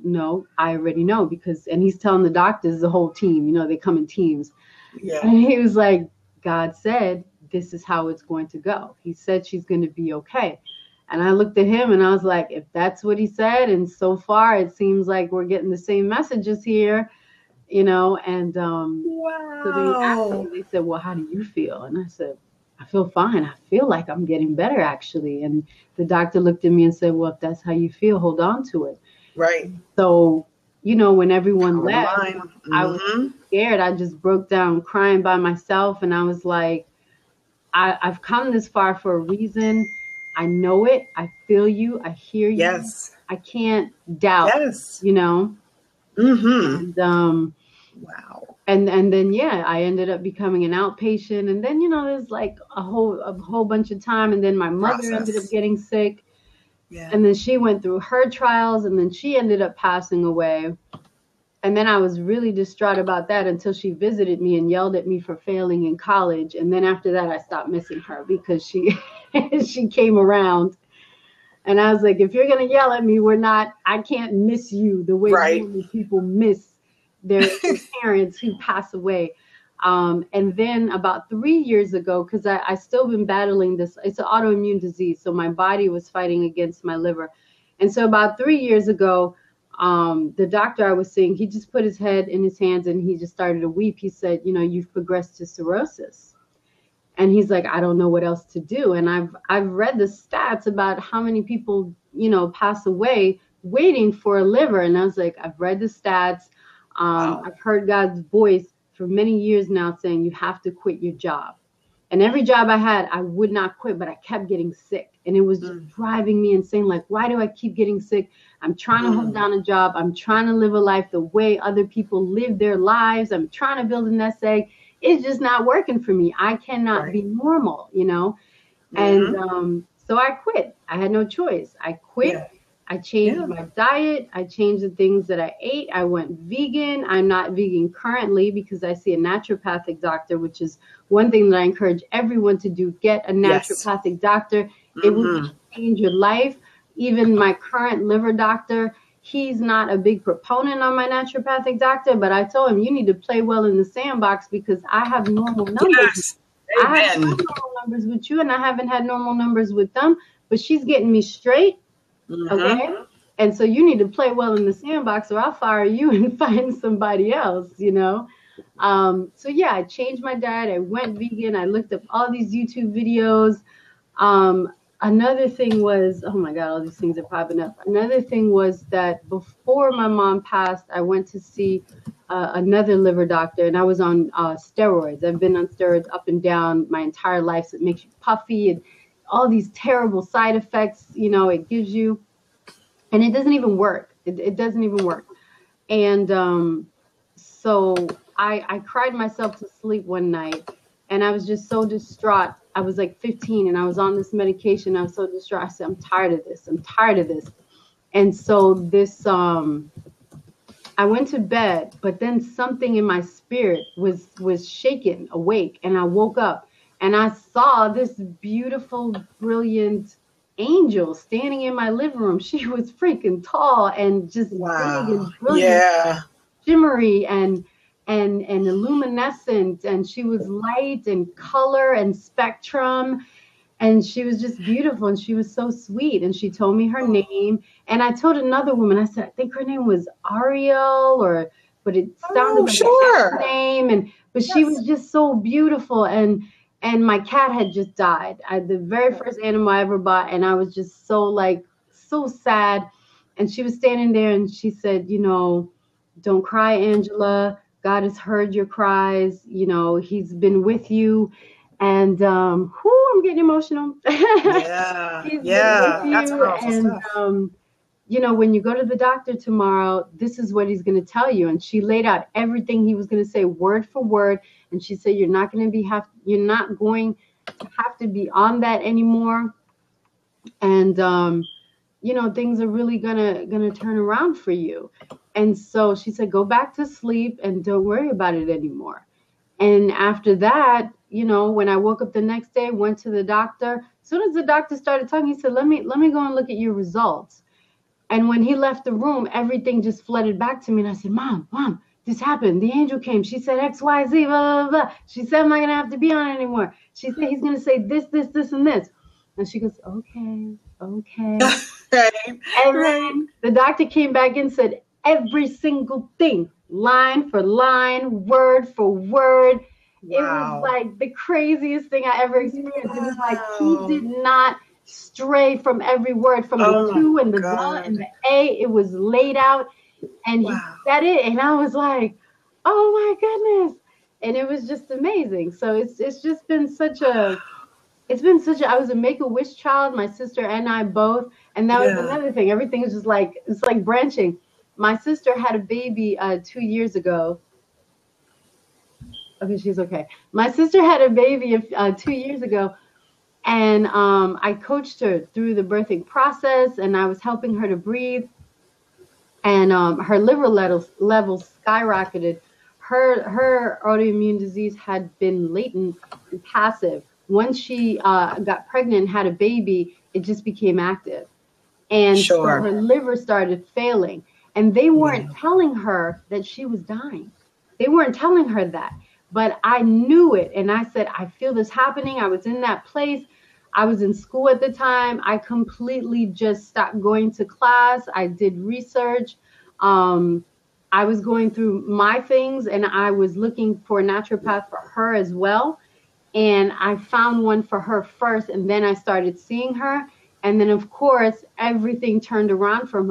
I already know, and he's telling the doctors, the whole team, they come in teams. Yeah. And he was like, God said, this is how it's going to go. He said she's going to be okay. And I looked at him and I was like, if that's what he said, and so far it seems like we're getting the same messages here, and wow. So they said, well, how do you feel? And I said, I feel fine. I feel like I'm getting better, actually. And the doctor looked at me and said, well, if that's how you feel, hold on to it. Right. So, when everyone left, I was scared. I just broke down crying by myself. And I was like, I've come this far for a reason. I know it. I feel you. I hear you. Yes. I can't doubt, yes. And, wow. And then, I ended up becoming an outpatient. And then, there's like a whole bunch of time. And then my mother ended up getting sick. Yeah. And then she went through her trials, and then she ended up passing away. And then I was really distraught about that until she visited me and yelled at me for failing in college. And then after that, I stopped missing her because she she came around. And I was like, if you're going to yell at me, I can't miss you the way normal people miss their parents who pass away. And then about 3 years ago, because I still been battling this, it's an autoimmune disease. So my body was fighting against my liver. And so about 3 years ago, the doctor I was seeing, he just put his head in his hands and he just started to weep. He said, you've progressed to cirrhosis. And he's like, I don't know what else to do. And I've read the stats about how many people, pass away waiting for a liver. And I was like, I've read the stats. Wow. I've heard God's voice for many years now saying you have to quit your job. And every job I had, I would not quit, but I kept getting sick. And it was just driving me insane. Like, why do I keep getting sick? I'm trying to hold down a job. I'm trying to live a life the way other people live their lives. I'm trying to build a nest egg. It's just not working for me. I cannot be normal, And so I quit. I had no choice. I quit. Yeah. I changed my diet. I changed the things that I ate. I went vegan. I'm not vegan currently because I see a naturopathic doctor, which is one thing that I encourage everyone to do. Get a naturopathic doctor. It will change your life. Even my current liver doctor, he's not a big proponent on my naturopathic doctor, but I told him, you need to play well in the sandbox because I have normal numbers. Yes. I have normal numbers with you, and I haven't had normal numbers with them, but she's getting me straight. Okay. And so you need to play well in the sandbox or I'll fire you and find somebody else, So I changed my diet. I went vegan. I looked up all these YouTube videos. Another thing was, oh my God, all these things are popping up. Another thing was that before my mom passed, I went to see another liver doctor, and I was on steroids. I've been on steroids up and down my entire life. So it makes you puffy and all these terrible side effects, it gives you, and it doesn't even work. It doesn't even work. And so I cried myself to sleep one night, and I was just so distraught. I was like 15 and I was on this medication. I was so distraught. I said, I'm tired of this. And so this, I went to bed, but then something in my spirit was shaken awake, and I woke up and I saw this beautiful, brilliant angel standing in my living room. She was freaking tall and just big and brilliant, shimmery and luminescent, and she was light and color and spectrum, and she was just beautiful, and she was so sweet, and she told me her name, and I told another woman, I said, I think her name was Ariel, but it sounded like a name, but she was just so beautiful, and my cat had just died. The very first animal I ever bought, and I was just so sad, and she was standing there, and she said, don't cry, Angela. God has heard your cries. He's been with you. And I'm getting emotional. Yeah. That's powerful stuff. When you go to the doctor tomorrow, this is what he's going to tell you. And she laid out everything he was going to say word for word. And she said, you're not going to have to be on that anymore. And, things are really gonna turn around for you. And so she said, go back to sleep and don't worry about it anymore. And after that, when I woke up the next day, went to the doctor, as soon as the doctor started talking, he said, let me go and look at your results. And when he left the room, everything just flooded back to me. And I said, Mom, this happened. The angel came. She said X, Y, Z, blah, blah, blah. She said, I'm not going to have to be on it anymore. She said, he's going to say this, this, this, and this. And she goes, okay. Right. And then the doctor came back and said every single thing, line for line, word for word. Wow. It was like the craziest thing I ever experienced. It was like he did not stray from every word, from the Q and the Z and the A. It was laid out, and he said it, and I was like, oh my goodness. And it was just amazing. So it's just been I was a Make-A-Wish child, my sister and I both. And that was another thing. Everything is just it's like branching. My sister had a baby 2 years ago. Okay, she's okay. My sister had a baby 2 years ago. And I coached her through the birthing process, and I was helping her to breathe. and her liver levels skyrocketed. Her autoimmune disease had been latent and passive. Once she got pregnant and had a baby, it just became active. And so her liver started failing. And they weren't telling her that she was dying. They weren't telling her that. But I knew it. And I said, I feel this happening. I was in that place. I was in school at the time. I completely just stopped going to class. I did research. I was going through my things, and I was looking for a naturopath for her as well. And I found one for her first, and then I started seeing her. And then, of course, everything turned around for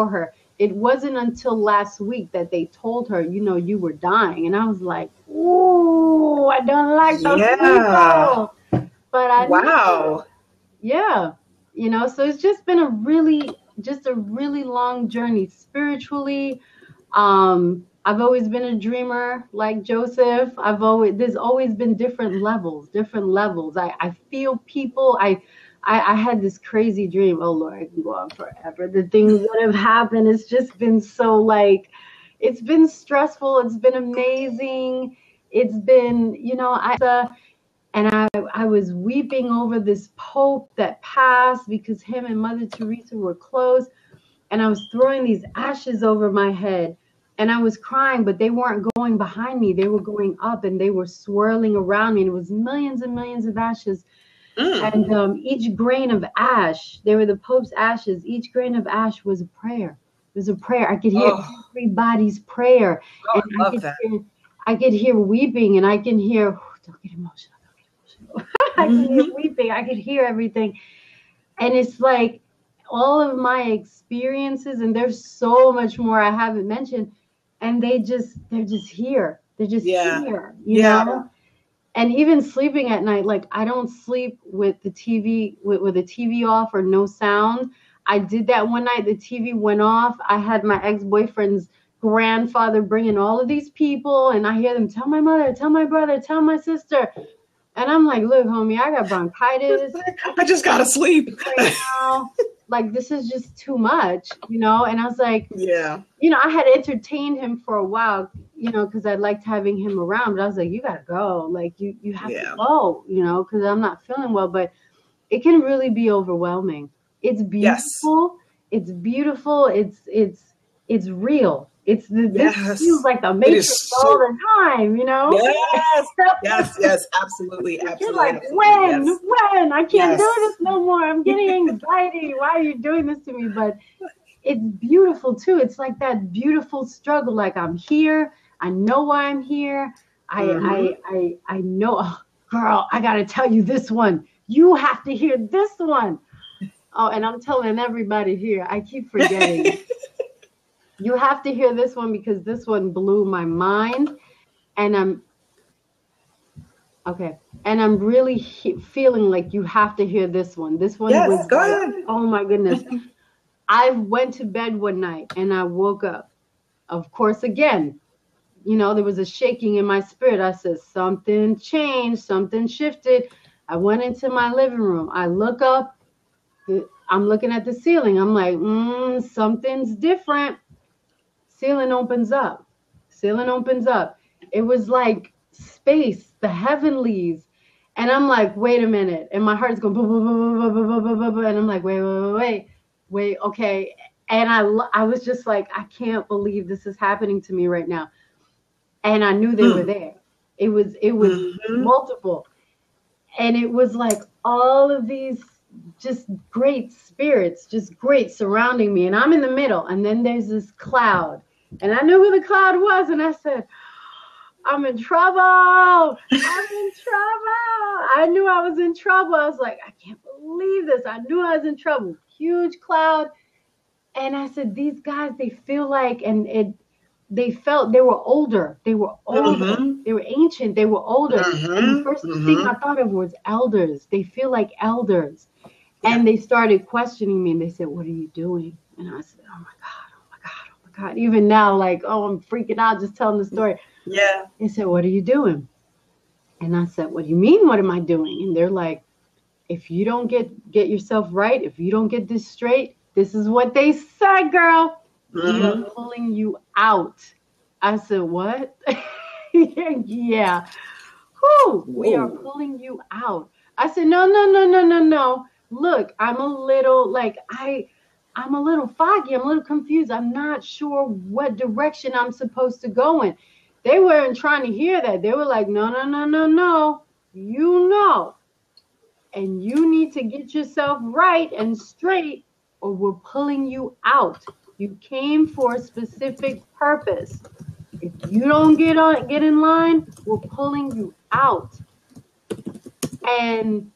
her. It wasn't until last week that they told her, you know, you were dying. And I was like, ooh, I don't like those people. But I knew, yeah, you know, so it's just been a really long journey spiritually. I've always been a dreamer like Joseph. There's always been different levels. I feel people. I had this crazy dream. Oh Lord, I can go on forever. The things that have happened, it's just been so like, it's been stressful. It's been amazing. It's been, you know, I was weeping over this Pope that passed because him and Mother Teresa were close. And I was throwing these ashes over my head. And I was crying, but they weren't going behind me. They were going up and they were swirling around me. And it was millions and millions of ashes. And each grain of ash, they were the Pope's ashes. Each grain of ash was a prayer. It was a prayer. I could hear everybody's prayer. Oh, and I love that. I could hear weeping, and I can hear, don't get emotional. I could hear weeping. I could hear everything. And it's like all of my experiences, and there's so much more I haven't mentioned, and they're just here. They're just here, you know? And even sleeping at night, like I don't sleep with the TV, with the TV off or no sound. I did that one night. The TV went off. I had my ex-boyfriend's grandfather bringing all of these people, and I hear them tell my mother, tell my brother, tell my sister. And I'm like, look, homie, I got bronchitis. I just got to sleep. Right now. Like, this is just too much, you know? And I was like, yeah, you know, I had entertained him for a while, you know, because I liked having him around. But I was like, you got to go. Like, you have to go, you know, because I'm not feeling well. But it can really be overwhelming. It's beautiful. Yes. It's beautiful. It's real. This feels like the Matrix all the time, you know? Yes, absolutely. You're like, when? I can't do this no more. I'm getting anxiety. Why are you doing this to me? But it's beautiful too. It's like that beautiful struggle. Like, I'm here. I know why I'm here. I know, oh, girl, I got to tell you this one. You have to hear this one. Oh, and I'm telling everybody here, I keep forgetting. You have to hear this one because this one blew my mind, and I'm really feeling like you have to hear this one. This one was go ahead. Oh my goodness. I went to bed one night and I woke up. Of course, again, you know, there was a shaking in my spirit. I said, something changed, something shifted. I went into my living room. I look up, I'm looking at the ceiling. I'm like, something's different. Ceiling opens up. It was like space, the heavenlies. And I'm like, wait a minute. And my heart's going, boo, boo, boo, boo, boo, boo, boo, boo. And I'm like, wait, okay. And I was just like, I can't believe this is happening to me right now. And I knew they were there. It was multiple. And it was like all of these just great spirits, just great surrounding me. And I'm in the middle. And then there's this cloud. And I knew who the cloud was. And I said, I'm in trouble. I knew I was in trouble. I was like, I can't believe this. I knew I was in trouble. Huge cloud. And I said, these guys, they feel like, they felt they were older. They were ancient. They were older. And the first thing I thought of was elders. They feel like elders. And they started questioning me, and they said, what are you doing? And I said, oh my God. Even now, like, oh, I'm freaking out just telling the story. Yeah. They said, what are you doing? And I said, what do you mean, what am I doing? And they're like, if you don't get yourself right, if you don't get this straight, this is what they said, girl. We are pulling you out. I said, what? Yeah. Whew, we are pulling you out. I said, no. Look, I'm a little I'm a little foggy. I'm a little confused. I'm not sure what direction I'm supposed to go in. They weren't trying to hear that. They were like, no. You know. And you need to get yourself right and straight, or we're pulling you out. You came for a specific purpose. If you don't get in line, we're pulling you out. And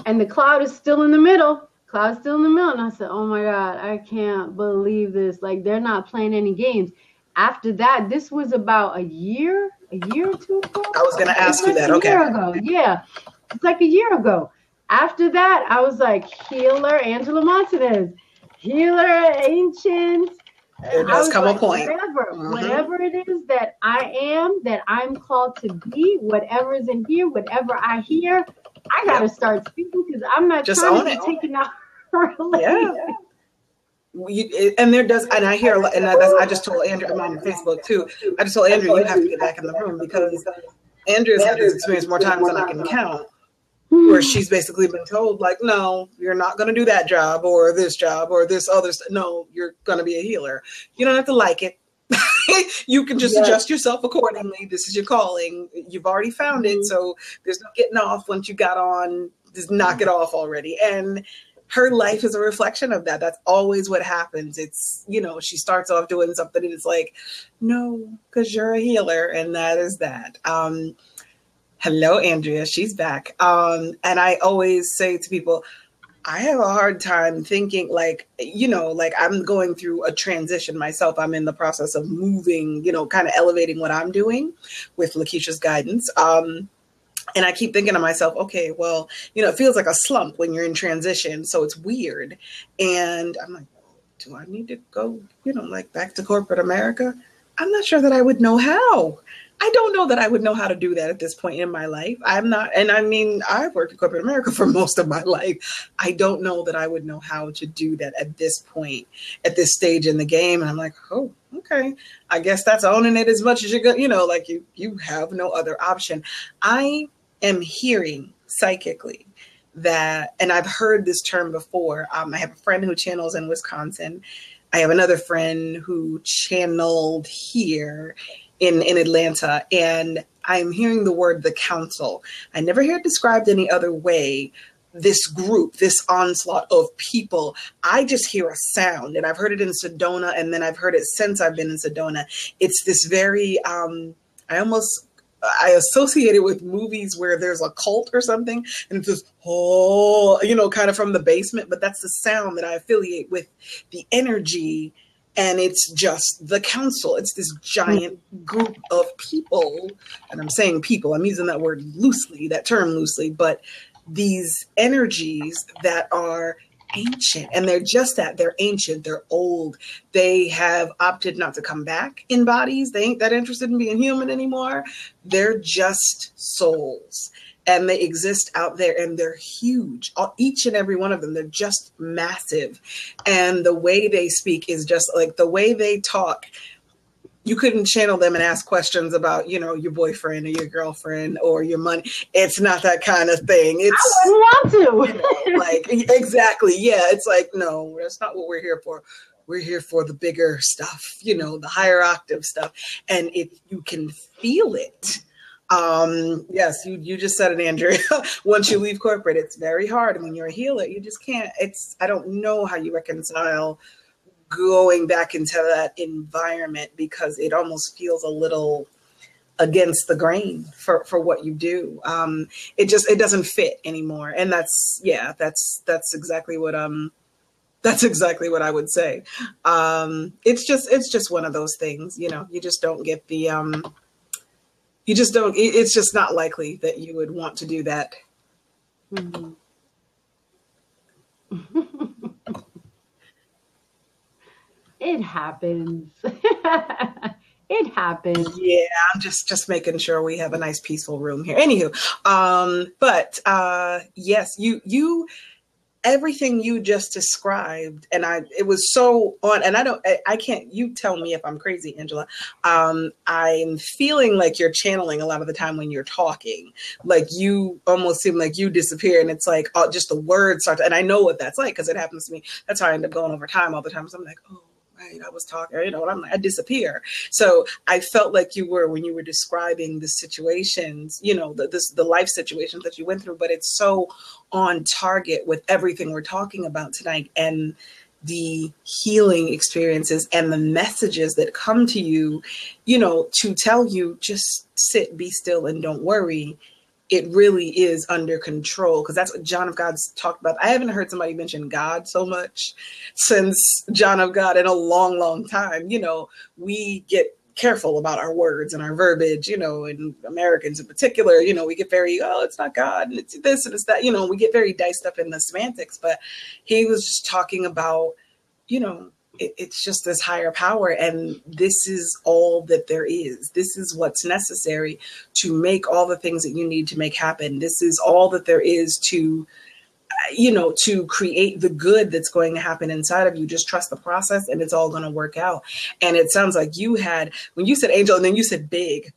the cloud is still in the middle. And I said, oh my God, I can't believe this. Like, they're not playing any games. After that, this was about a year or two ago. I was going to ask you that. Okay. A year ago. Yeah. It's like a year ago. After that, I was like, healer Angela Montanez, healer ancient. There does come a point. Whatever it is that I am, that I'm called to be, whatever is in here, whatever I hear, I got to start speaking, because I'm not just trying to be taken out early. Yeah. And there does, and I hear, and I just told Andrea, I'm on Facebook too. I just told Andrea, you have to get back in the room, because Andrea's had this experience more times than I can count, where she's basically been told, like, no, you're not going to do that job or this other stuff. No, you're going to be a healer. You don't have to like it. You can just adjust yourself accordingly. This is your calling. You've already found it. So there's no getting off once you got on. Just knock it off already. And her life is a reflection of that. That's always what happens. It's, she starts off doing something and it's like, no, because you're a healer. And that is that. Hello, Andrea. She's back. And I always say to people, I have a hard time thinking like I'm going through a transition myself. I'm in the process of moving, kind of elevating what I'm doing with Lakeisha's guidance. And I keep thinking to myself, okay, well, it feels like a slump when you're in transition. So it's weird. And I'm like, do I need to go, back to corporate America? I'm not sure that I would know how. I don't know that I would know how to do that at this point in my life. I'm not, and I mean, I've worked in corporate America for most of my life. I don't know that I would know how to do that at this point, at this stage in the game. And I'm like, oh, okay. I guess that's owning it as much as you're going, like you have no other option. I am hearing psychically that, and I've heard this term before. I have a friend who channels in Wisconsin. I have another friend who channeled here in Atlanta, and I'm hearing the word the council. I never hear it described any other way. This group, this onslaught of people, I just hear a sound, and I've heard it in Sedona, and then I've heard it since I've been in Sedona. It's this very, I associate it with movies where there's a cult or something, and it's just, kind of from the basement, but that's the sound that I affiliate with the energy. And it's just the council. It's this giant group of people. And I'm saying people, I'm using that word loosely, that term loosely, but these energies that are ancient. And they're just that. They're ancient. They're old. They have opted not to come back in bodies. They ain't that interested in being human anymore. They're just souls. And they exist out there, and they're huge. Each and every one of them, they're just massive. And the way they speak is just like the way they talk. You couldn't channel them and ask questions about, your boyfriend or your girlfriend or your money. It's not that kind of thing. It's, I wouldn't want to. Exactly. Yeah. It's like, no, that's not what we're here for. We're here for the bigger stuff, the higher octave stuff. And if you can feel it. Yes, you just said it, Andrea. Once you leave corporate, it's very hard. And when you're a healer, you just can't, I don't know how you reconcile going back into that environment, because it almost feels a little against the grain for what you do. It doesn't fit anymore. And that's exactly what, that's exactly what I would say. It's just one of those things, you just don't get the, it's just not likely that you would want to do that. Mm-hmm. It happens. It happens. Yeah, I'm just making sure we have a nice peaceful room here. Anywho, but yes, you everything you just described, and it was so on, and I can't, you tell me if I'm crazy, Angela. I'm feeling like you're channeling a lot of the time when you're talking, like you almost seem like you disappear, and it's like, oh, just the words start to, and I know what that's like because it happens to me. That's how I end up going over time all the time. So I'm like, oh, right, I was talking, and I'm like, I disappear. So I felt like you were, when you were describing the situations, the life situations that you went through, but it's so on target with everything we're talking about tonight, and the healing experiences and the messages that come to you, to tell you, just sit, be still, and don't worry. It really is under control, because that's what John of God's talked about. I haven't heard somebody mention God so much since John of God in a long, long time. We get careful about our words and our verbiage, and Americans in particular, we get very, oh, it's not God, and it's this and it's that, we get very diced up in the semantics. But he was just talking about, it's just this higher power, and this is all that there is. This is what's necessary to make all the things that you need to make happen. This is all that there is to, to create the good that's going to happen inside of you. Just trust the process, and it's all going to work out. And it sounds like you had, when you said angel and then you said big,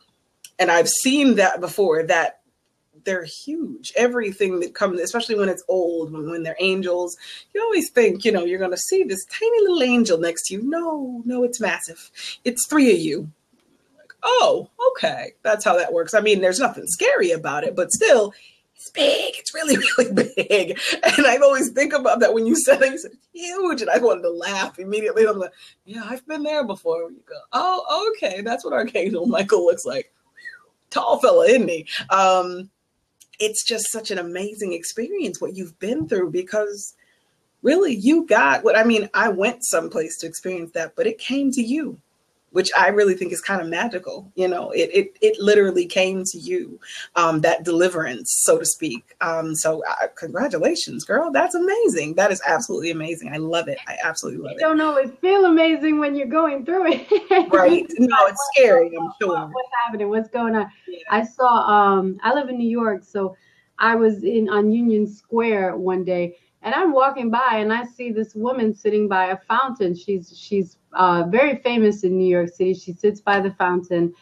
and I've seen that before, that they're huge. Everything that comes, especially when it's old, when they're angels, you always think, you're going to see this tiny little angel next to you. No, it's massive. It's 3 of you. Like, oh, okay. That's how that works. I mean, there's nothing scary about it, but still, it's big. It's really, really big. And I always think about that when you said it, you said huge. And I wanted to laugh immediately. I'm like, yeah, I've been there before. You go, oh, okay. That's what Archangel Michael looks like. Tall fella, isn't he? It's just such an amazing experience, what you've been through, because really you got what, I went someplace to experience that, but it came to you, which I really think is kind of magical. It literally came to you, that deliverance, so to speak. So congratulations, girl. That's amazing. That is absolutely amazing. I love it. I absolutely love it. You don't always feel amazing when you're going through it. Right. No, it's scary, I'm sure. What's happening? What's going on? Yeah. I saw, I live in New York, so I was on Union Square one day, and I'm walking by and I see this woman sitting by a fountain. She's very famous in New York City. She sits by the fountain,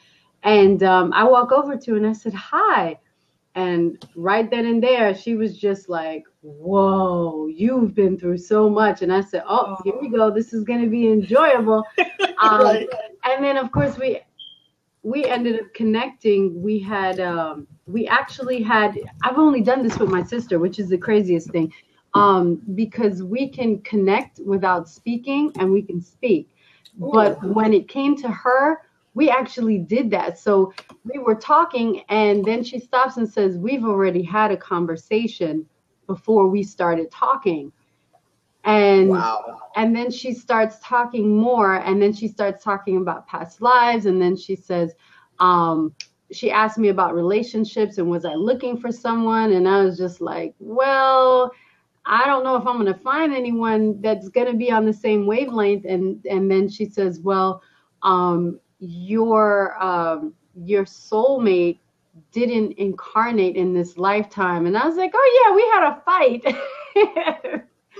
and I walk over to her and I said, hi. And right then and there, she was just like, whoa, you've been through so much. And I said, oh, here we go. This is going to be enjoyable. Right. And then, of course, we ended up connecting. We actually had, I've only done this with my sister, which is the craziest thing, because we can connect without speaking and we can speak. Ooh. But when it came to her, we actually did that. So we were talking, and then she stops and says, we've already had a conversation before we started talking. And wow. And then she starts talking more, and then she starts talking about past lives. And then she says, she asked me about relationships and was I looking for someone? And I was just like, well, I don't know if I'm going to find anyone that's going to be on the same wavelength. And then she says, well, your soulmate didn't incarnate in this lifetime. And I was like, oh yeah, we had a fight.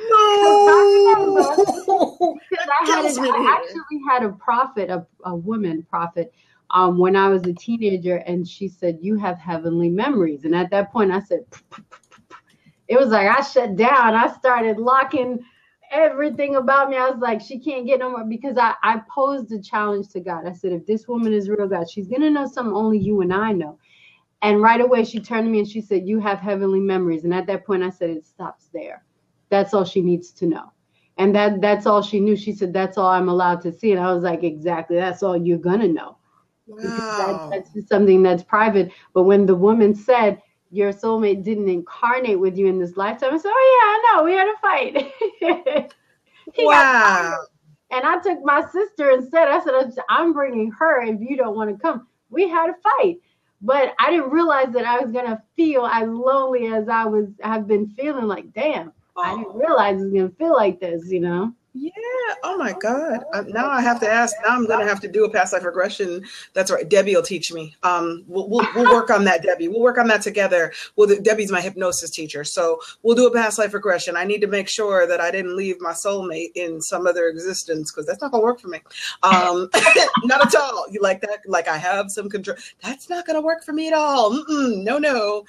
No. I actually had a prophet, a woman prophet, when I was a teenager, and she said, you have heavenly memories. And at that point I said, it was like I shut down. I started locking everything about me. I was like, she can't get no more, because I posed a challenge to God. I said, if this woman is real, God, she's going to know something only you and I know. And right away she turned to me and she said, you have heavenly memories. And at that point I said, it stops there. That's all she needs to know. And that's all she knew. She said, that's all I'm allowed to see. And I was like, exactly. That's all you're going to know. Wow. That's just something that's private. But when the woman said, your soulmate didn't incarnate with you in this lifetime, I said, oh yeah, I know, we had a fight. Wow. And I took my sister instead. I said, I'm bringing her if you don't want to come. We had a fight. But I didn't realize that I was going to feel as lonely as have been feeling. Like, damn, I didn't realize it was going to feel like this, Yeah. Oh my God. Now I have to ask. Now I'm going to have to do a past life regression. That's right. Debbie will teach me. We'll work on that, Debbie. We'll work on that together. Debbie's my hypnosis teacher, so we'll do a past life regression. I need to make sure that I didn't leave my soulmate in some other existence, because that's not going to work for me. Not at all. You like that? Like I have some control. That's not going to work for me at all. No.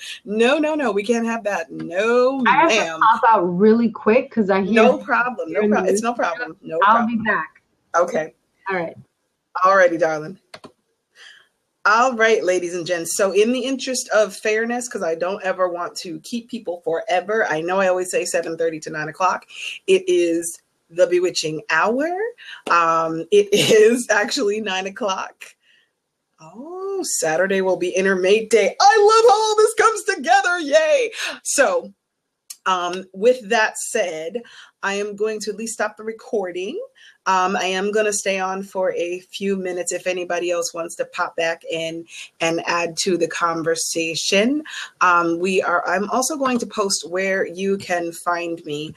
We can't have that. No, I have ma'am. to pop out really quick because I hear. No problem. No problem. It's no problem. No I'll problem. be back. Okay. All right. Alrighty, darling. All right, ladies and gents. So in the interest of fairness, because I don't ever want to keep people forever, I know I always say 7:30 to 9 o'clock. It is the bewitching hour. It is actually 9 o'clock. Oh, Saturday will be Intermate Day. I love how all this comes together. Yay. So with that said, I am going to at least stop the recording. I am going to stay on for a few minutes if anybody else wants to pop back in and add to the conversation. I'm also going to post where you can find me.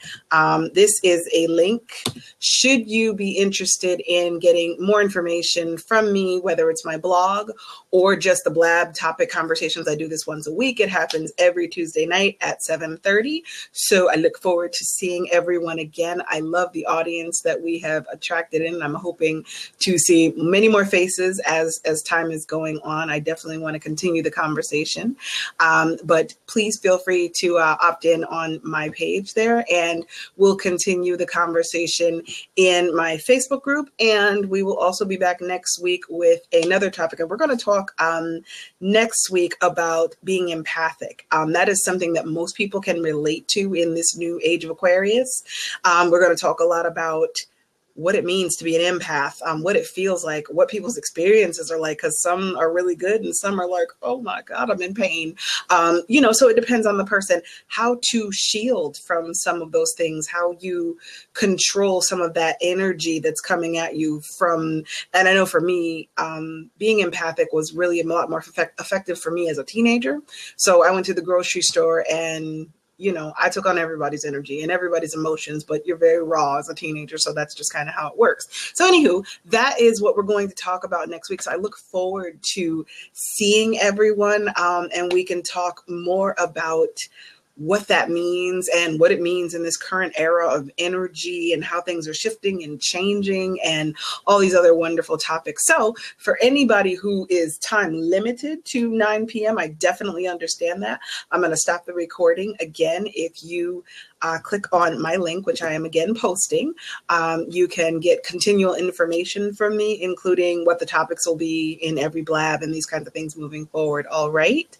This is a link. Should you be interested in getting more information from me, whether it's my blog or just the Blab topic conversations, I do this once a week. It happens every Tuesday night at 7:30. So I look forward to seeing everyone again. I love the audience that we have attracted in. I'm hoping to see many more faces as time is going on. I definitely want to continue the conversation. But please feel free to opt in on my page there, and we'll continue the conversation in my Facebook group. And we will also be back next week with another topic. And we're going to talk next week about being empathic. That is something that most people can relate to in this new age of Aquarius. We're going to talk a lot about what it means to be an empath, what it feels like, what people's experiences are like, because some are really good and some are like, oh my God, I'm in pain. So it depends on the person, how to shield from some of those things, how you control some of that energy that's coming at you from, and I know for me, being empathic was really a lot more effective for me as a teenager. So I went to the grocery store and I took on everybody's energy and everybody's emotions, but you're very raw as a teenager. So that's just kind of how it works. So anywho, that is what we're going to talk about next week. So I look forward to seeing everyone, and we can talk more about what that means and what it means in this current era of energy and how things are shifting and changing and all these other wonderful topics. So for anybody who is time limited to 9 p.m., I definitely understand that. I'm going to stop the recording. Again, if you click on my link, which I am again posting, you can get continual information from me, including what the topics will be in every blab and these kinds of things moving forward. All right.